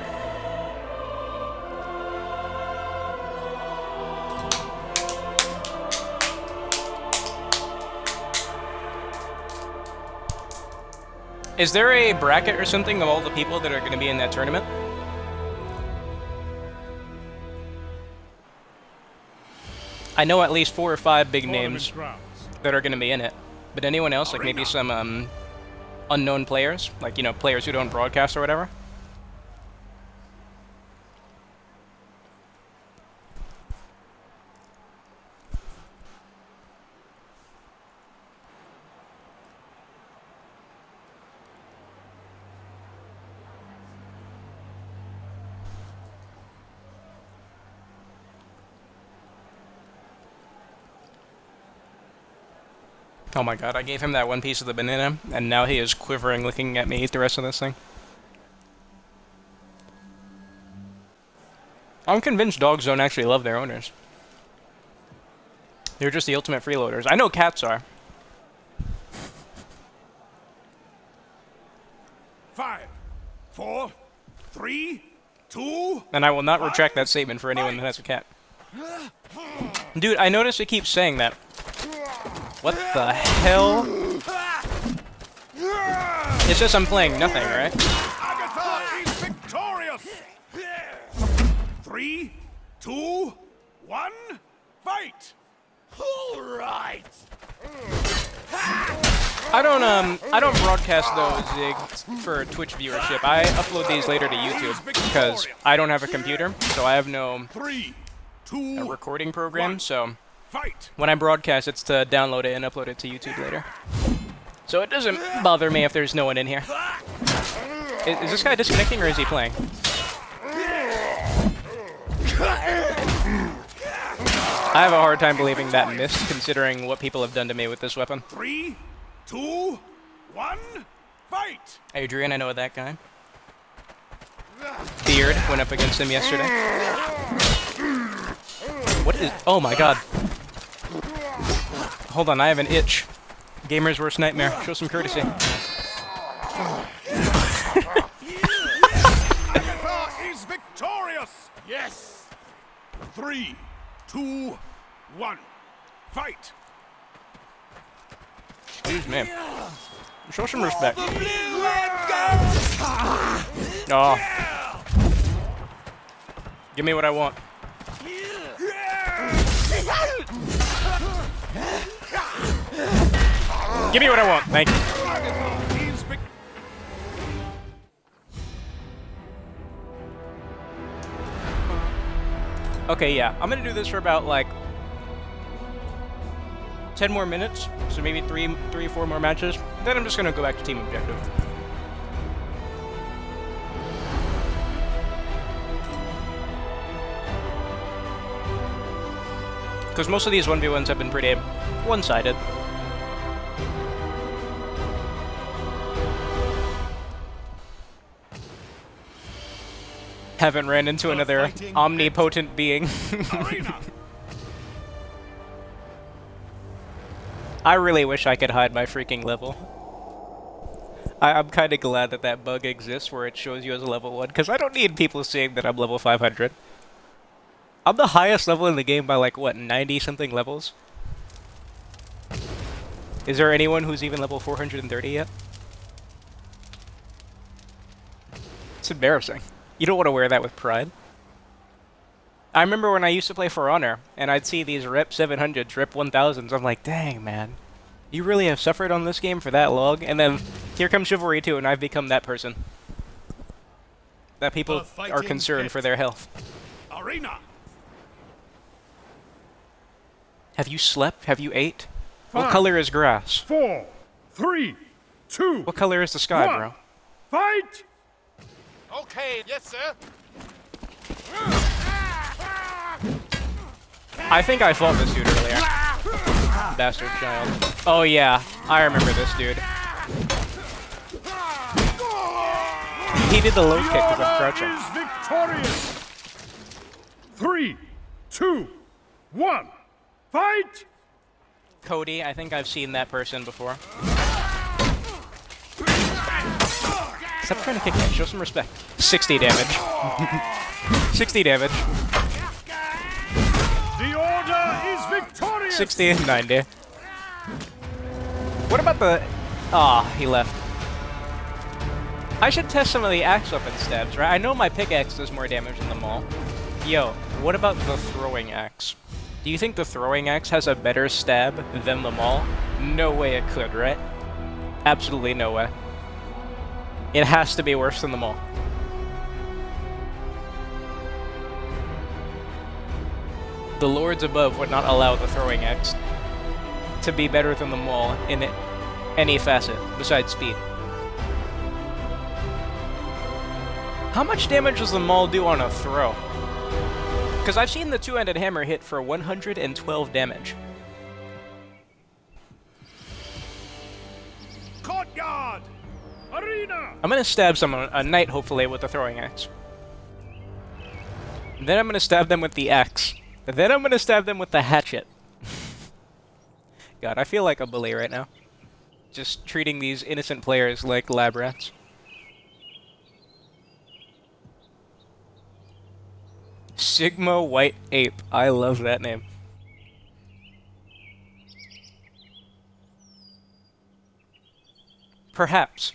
Is there a bracket or something of all the people that are going to be in that tournament? I know at least 4 or 5 big names that are going to be in it. But anyone else, like maybe some unknown players, like, you know, players who don't broadcast or whatever. Oh my god, I gave him that one piece of the banana, and now he is quivering looking at me eat the rest of this thing. I'm convinced dogs don't actually love their owners. They're just the ultimate freeloaders. I know cats are. 5, 4, 3, 2. And I will not retract that statement for anyone that has a cat. Dude, I noticed it keeps saying that. What the hell? It says I'm playing nothing, right? Agatha is victorious. 3, 2, 1, fight! All right. I don't broadcast those Zig for Twitch viewership. I upload these later to YouTube because I don't have a computer, so I have no 3, 2, recording program, so fight! when I broadcast, it's to download it and upload it to YouTube later. So it doesn't bother me if there's no one in here. Is this guy disconnecting or is he playing? I have a hard time believing that missed, considering what people have done to me with this weapon. 3, 2, 1, fight! Adrian, I know that guy. Beard went up against him yesterday. What is... Oh my god. Hold on, I have an itch. Gamer's worst nightmare. Show some courtesy. Agatha is victorious! Yes. 3, 2, 1, fight! Excuse me. Show some respect. The blue and gold. Oh. Give me what I want. Give me what I want. Thank you. Agatha is Okay, yeah. I'm gonna do this for about, like, 10 more minutes. So maybe three or four more matches. Then I'm just gonna go back to team objective. Because most of these 1v1s have been pretty one-sided. Haven't ran into another omnipotent being. arena! I really wish I could hide my freaking level. I'm kind of glad that that bug exists where it shows you as a level 1, because I don't need people seeing that I'm level 500. I'm the highest level in the game by, like, what, 90-something levels? Is there anyone who's even level 430 yet? It's embarrassing. You don't want to wear that with pride. I remember when I used to play For Honor, and I'd see these rep 700s, rep 1000s, I'm like, dang, man. You really have suffered on this game for that long? And then, here comes Chivalry 2, and I've become that person. That people are concerned for their health. Arena! Have you slept? Have you ate? What 5, color is grass? 4, 3, 2, What color is the sky, 1, bro? fight! Okay, yes, sir. I think I fought this dude earlier. Bastard child. Oh yeah, I remember this dude. He did the low kick because I'm crouching. Is victorious! 3, 2, 1, fight! Cody, I think I've seen that person before. Stop trying to kick me. Show some respect. 60 damage. 60 damage. The order is victorious! 60 and 90. What about the... Ah, he left. I should test some of the axe weapon stabs, right? I know my pickaxe does more damage than the maul. Yo, what about the throwing axe? Do you think the throwing axe has a better stab than the maul? No way it could, right? Absolutely no way. It has to be worse than the Maul. The lords above would not allow the throwing axe to be better than the Maul in any facet besides speed. How much damage does the Maul do on a throw? Because I've seen the two-handed hammer hit for 112 damage. Courtyard! Arena! I'm gonna stab someone, a knight hopefully, with the throwing axe. Then I'm gonna stab them with the axe. Then I'm gonna stab them with the hatchet. God, I feel like a bully right now. Just treating these innocent players like lab rats. Sigma White Ape. I love that name. Perhaps.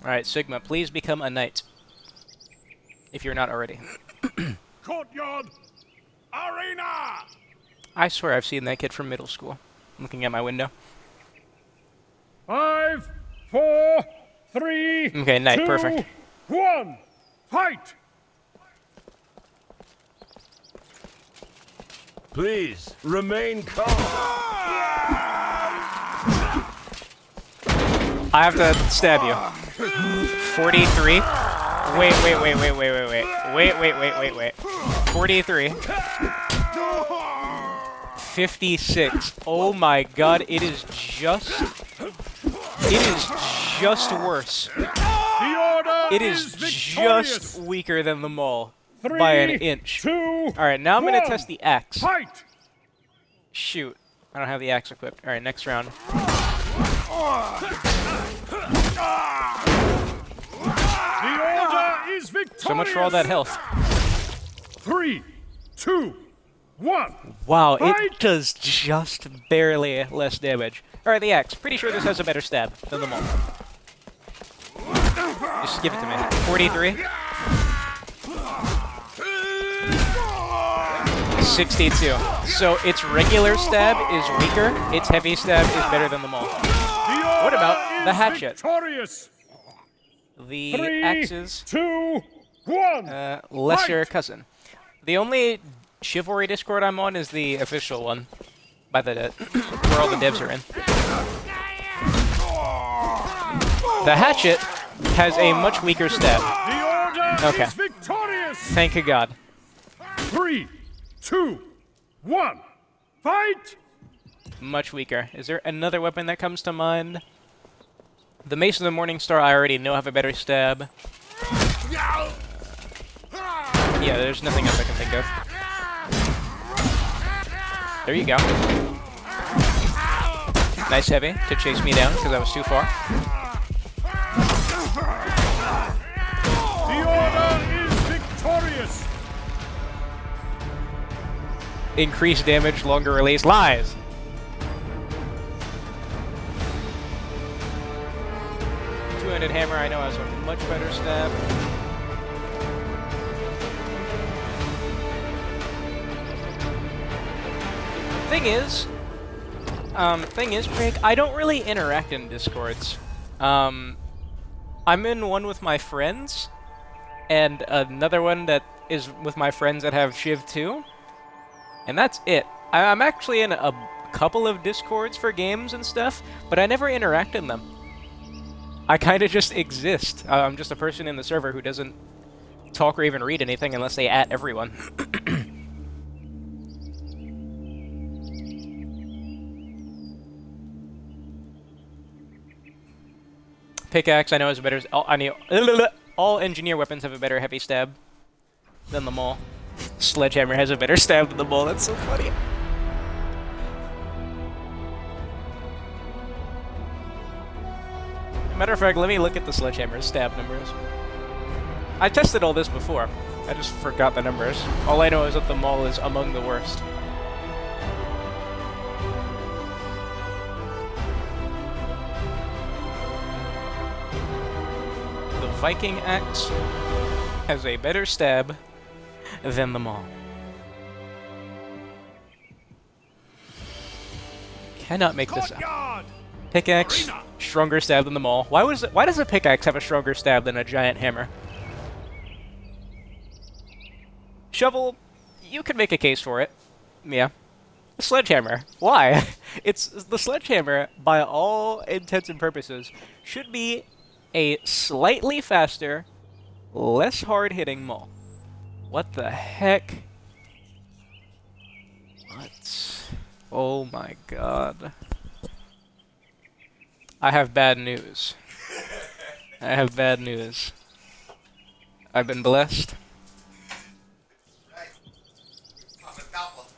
Alright, Sigma, please become a knight. If you're not already. Courtyard! Arena! I swear I've seen that kid from middle school. Looking at my window. 5, 4, 3, Okay, knight, 2, perfect. 1, fight! Please, remain calm. I have to stab you. 43. Wait. 43. 56. Oh my god, it is just worse. The order It is victorious. just weaker than the Maul 3, by an inch. 2, Alright, now I'm gonna 1, test the axe. Fight! Shoot. I don't have the axe equipped. Alright, next round. The order is victorious. So much for all that health. 3, 2, 1. Wow, Fight! it does just barely less damage. Alright, the axe. Pretty sure this has a better stab than the Maul. Just give it to me. 43. 62. So its regular stab is weaker, its heavy stab is better than the Maul. What about the hatchet? Victorious. The 3, axe's 2, 1. lesser Fight! cousin. The only Chivalry Discord I'm on is the official one, by the where all the devs are in. The hatchet has a much weaker stab. The order Okay. is victorious. Thank you God. 3, 2, 1. Fight! Much weaker. Is there another weapon that comes to mind? The Mace of the Morning Star I already know have a better stab. Yeah, there's nothing else I can think of. There you go. Nice heavy to chase me down because I was too far. The order is victorious. Increased damage, longer release. Lies! Two-handed hammer I know has a much better stab. Thing is, Craig, I don't really interact in Discords. I'm in one with my friends, and another one that is with my friends that have Shiv 2, and that's it. I'm actually in a couple of Discords for games and stuff, but I never interact in them. I kind of just exist. I'm just a person in the server who doesn't talk or even read anything unless they at everyone. Pickaxe, I know, is a better. All engineer weapons have a better heavy stab than the Maul. Sledgehammer has a better stab than the Maul. That's so funny. Matter of fact, let me look at the Sledgehammer's stab numbers. I tested all this before. I just forgot the numbers. All I know is that the Maul is among the worst. The Viking Axe has a better stab than the Maul. cannot make this up. Courtyard! Pickaxe, stronger stab than the maul. Why does a pickaxe have a stronger stab than a giant hammer? Shovel, you can make a case for it. Yeah. Sledgehammer. Why? It's the sledgehammer, by all intents and purposes, should be a slightly faster, less hard-hitting maul. What the heck? What? Oh my god. I have bad news. I have bad news. I've been blessed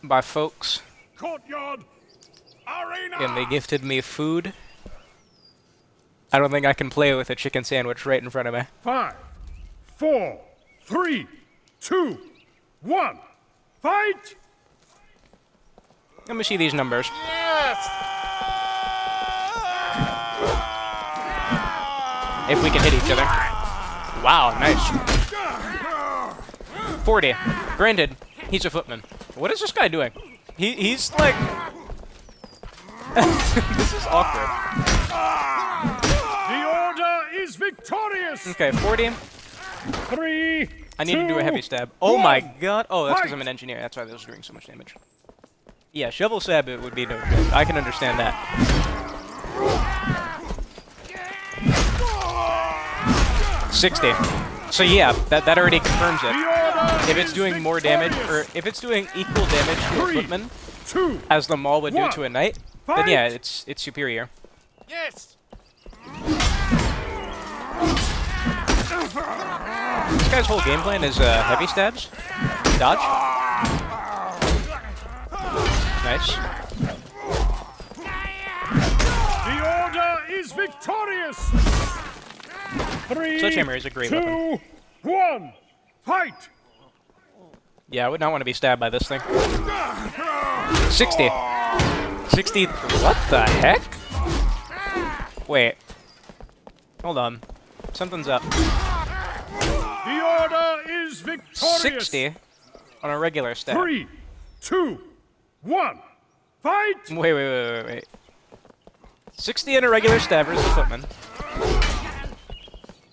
by folks, Courtyard! Arena! and they gifted me food. I don't think I can play with a chicken sandwich right in front of me. 5, 4, 3, 2, 1. Fight! Let me see these numbers. If we can hit each other. Wow, nice. 40. Granted, he's a footman. What is this guy doing? He's like... This is awkward. The order is victorious! Okay, 40. 3, I need to do a heavy stab. Oh my god. Oh, that's because I'm an engineer. That's why those are doing so much damage. Yeah, shovel stab it would be no good. I can understand that. 60. So yeah, that already confirms it. If it's doing more damage, or if it's doing equal damage to a footman 2, as the maul would do one. to a knight, then yeah, it's superior. Yes. This guy's whole game plan is heavy stabs, dodge. Nice. The order is victorious! 3, Sledgehammer is a great 2, weapon. 1. Fight! Yeah, I would not want to be stabbed by this thing. 60. 60. What the heck? Wait. Hold on. Something's up. The order is victorious! 60 on a regular stab. 3, 2, 1. Fight! Wait. 60 on a regular stab versus a footman.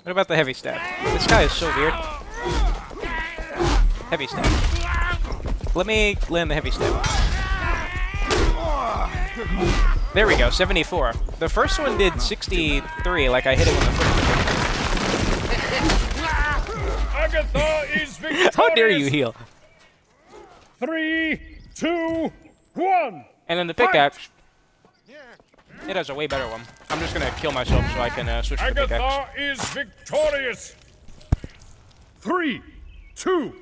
What about the heavy stab? This guy is so weird. Heavy stab. Let me land the heavy stab. There we go, 74. The first one did 63, like I hit it with the foot. Agatha is victorious! How dare you heal? 3, 2, 1. And then the pickaxe, it has a way better one. I'm just gonna kill myself so I can switch to the pickaxe. Agatha is victorious! 3, 2,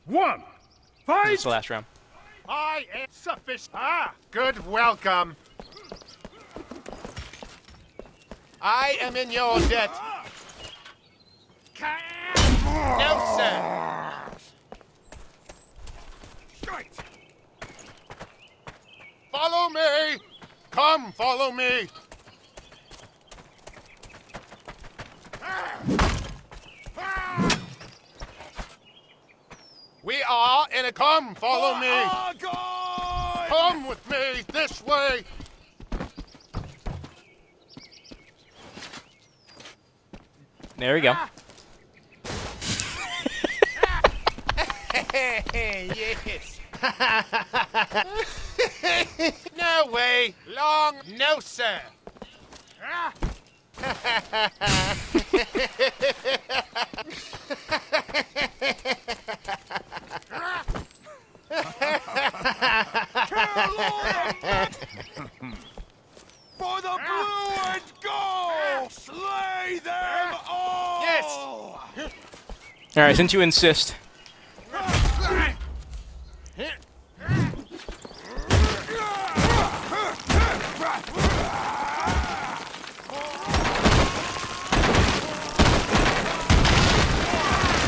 1. Fight! This is the last round. I am sufficient. Ah, good welcome. I am in your debt. No, sir. Follow me. Come, follow me. We are in a come, follow me. Come with me this way. There we go. Yes. No way. Long no, sir. For the blue and gold! Slay them all! Yes. Alright, since you insist.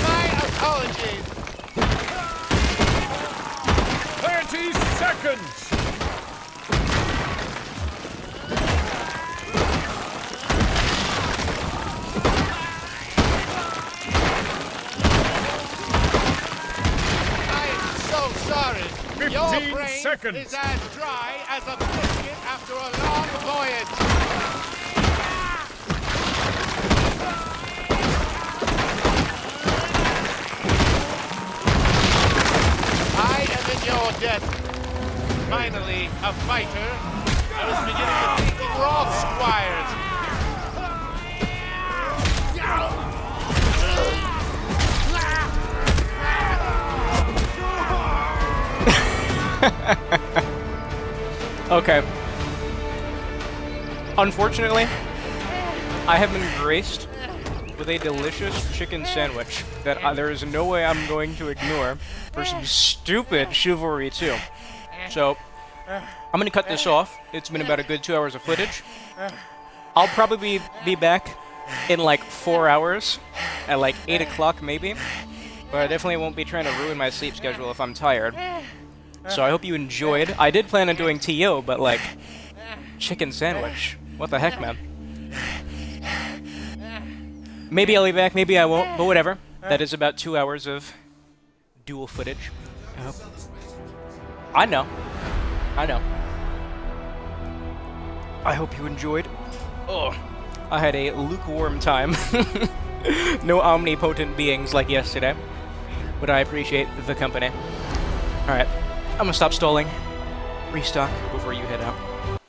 My apologies. 30 seconds! seconds. is as dry as a biscuit after a long voyage. I am in your debt. Finally, a fighter. I was beginning to think we were all squires. Okay. Unfortunately, I have been graced with a delicious chicken sandwich that there is no way I'm going to ignore for some stupid Chivalry 2. So, I'm gonna cut this off. It's been about a good 2 hours of footage. I'll probably be back in like 4 hours, at like 8 o'clock maybe. But I definitely won't be trying to ruin my sleep schedule if I'm tired. So I hope you enjoyed. I did plan on doing TO, but like, chicken sandwich. What the heck, man? Maybe I'll be back, maybe I won't, but whatever. That is about 2 hours of dual footage. I know. I know. I hope you enjoyed. Oh, I had a lukewarm time. No omnipotent beings like yesterday. But I appreciate the company. Alright, I'm gonna stop stalling. Restock before you head out.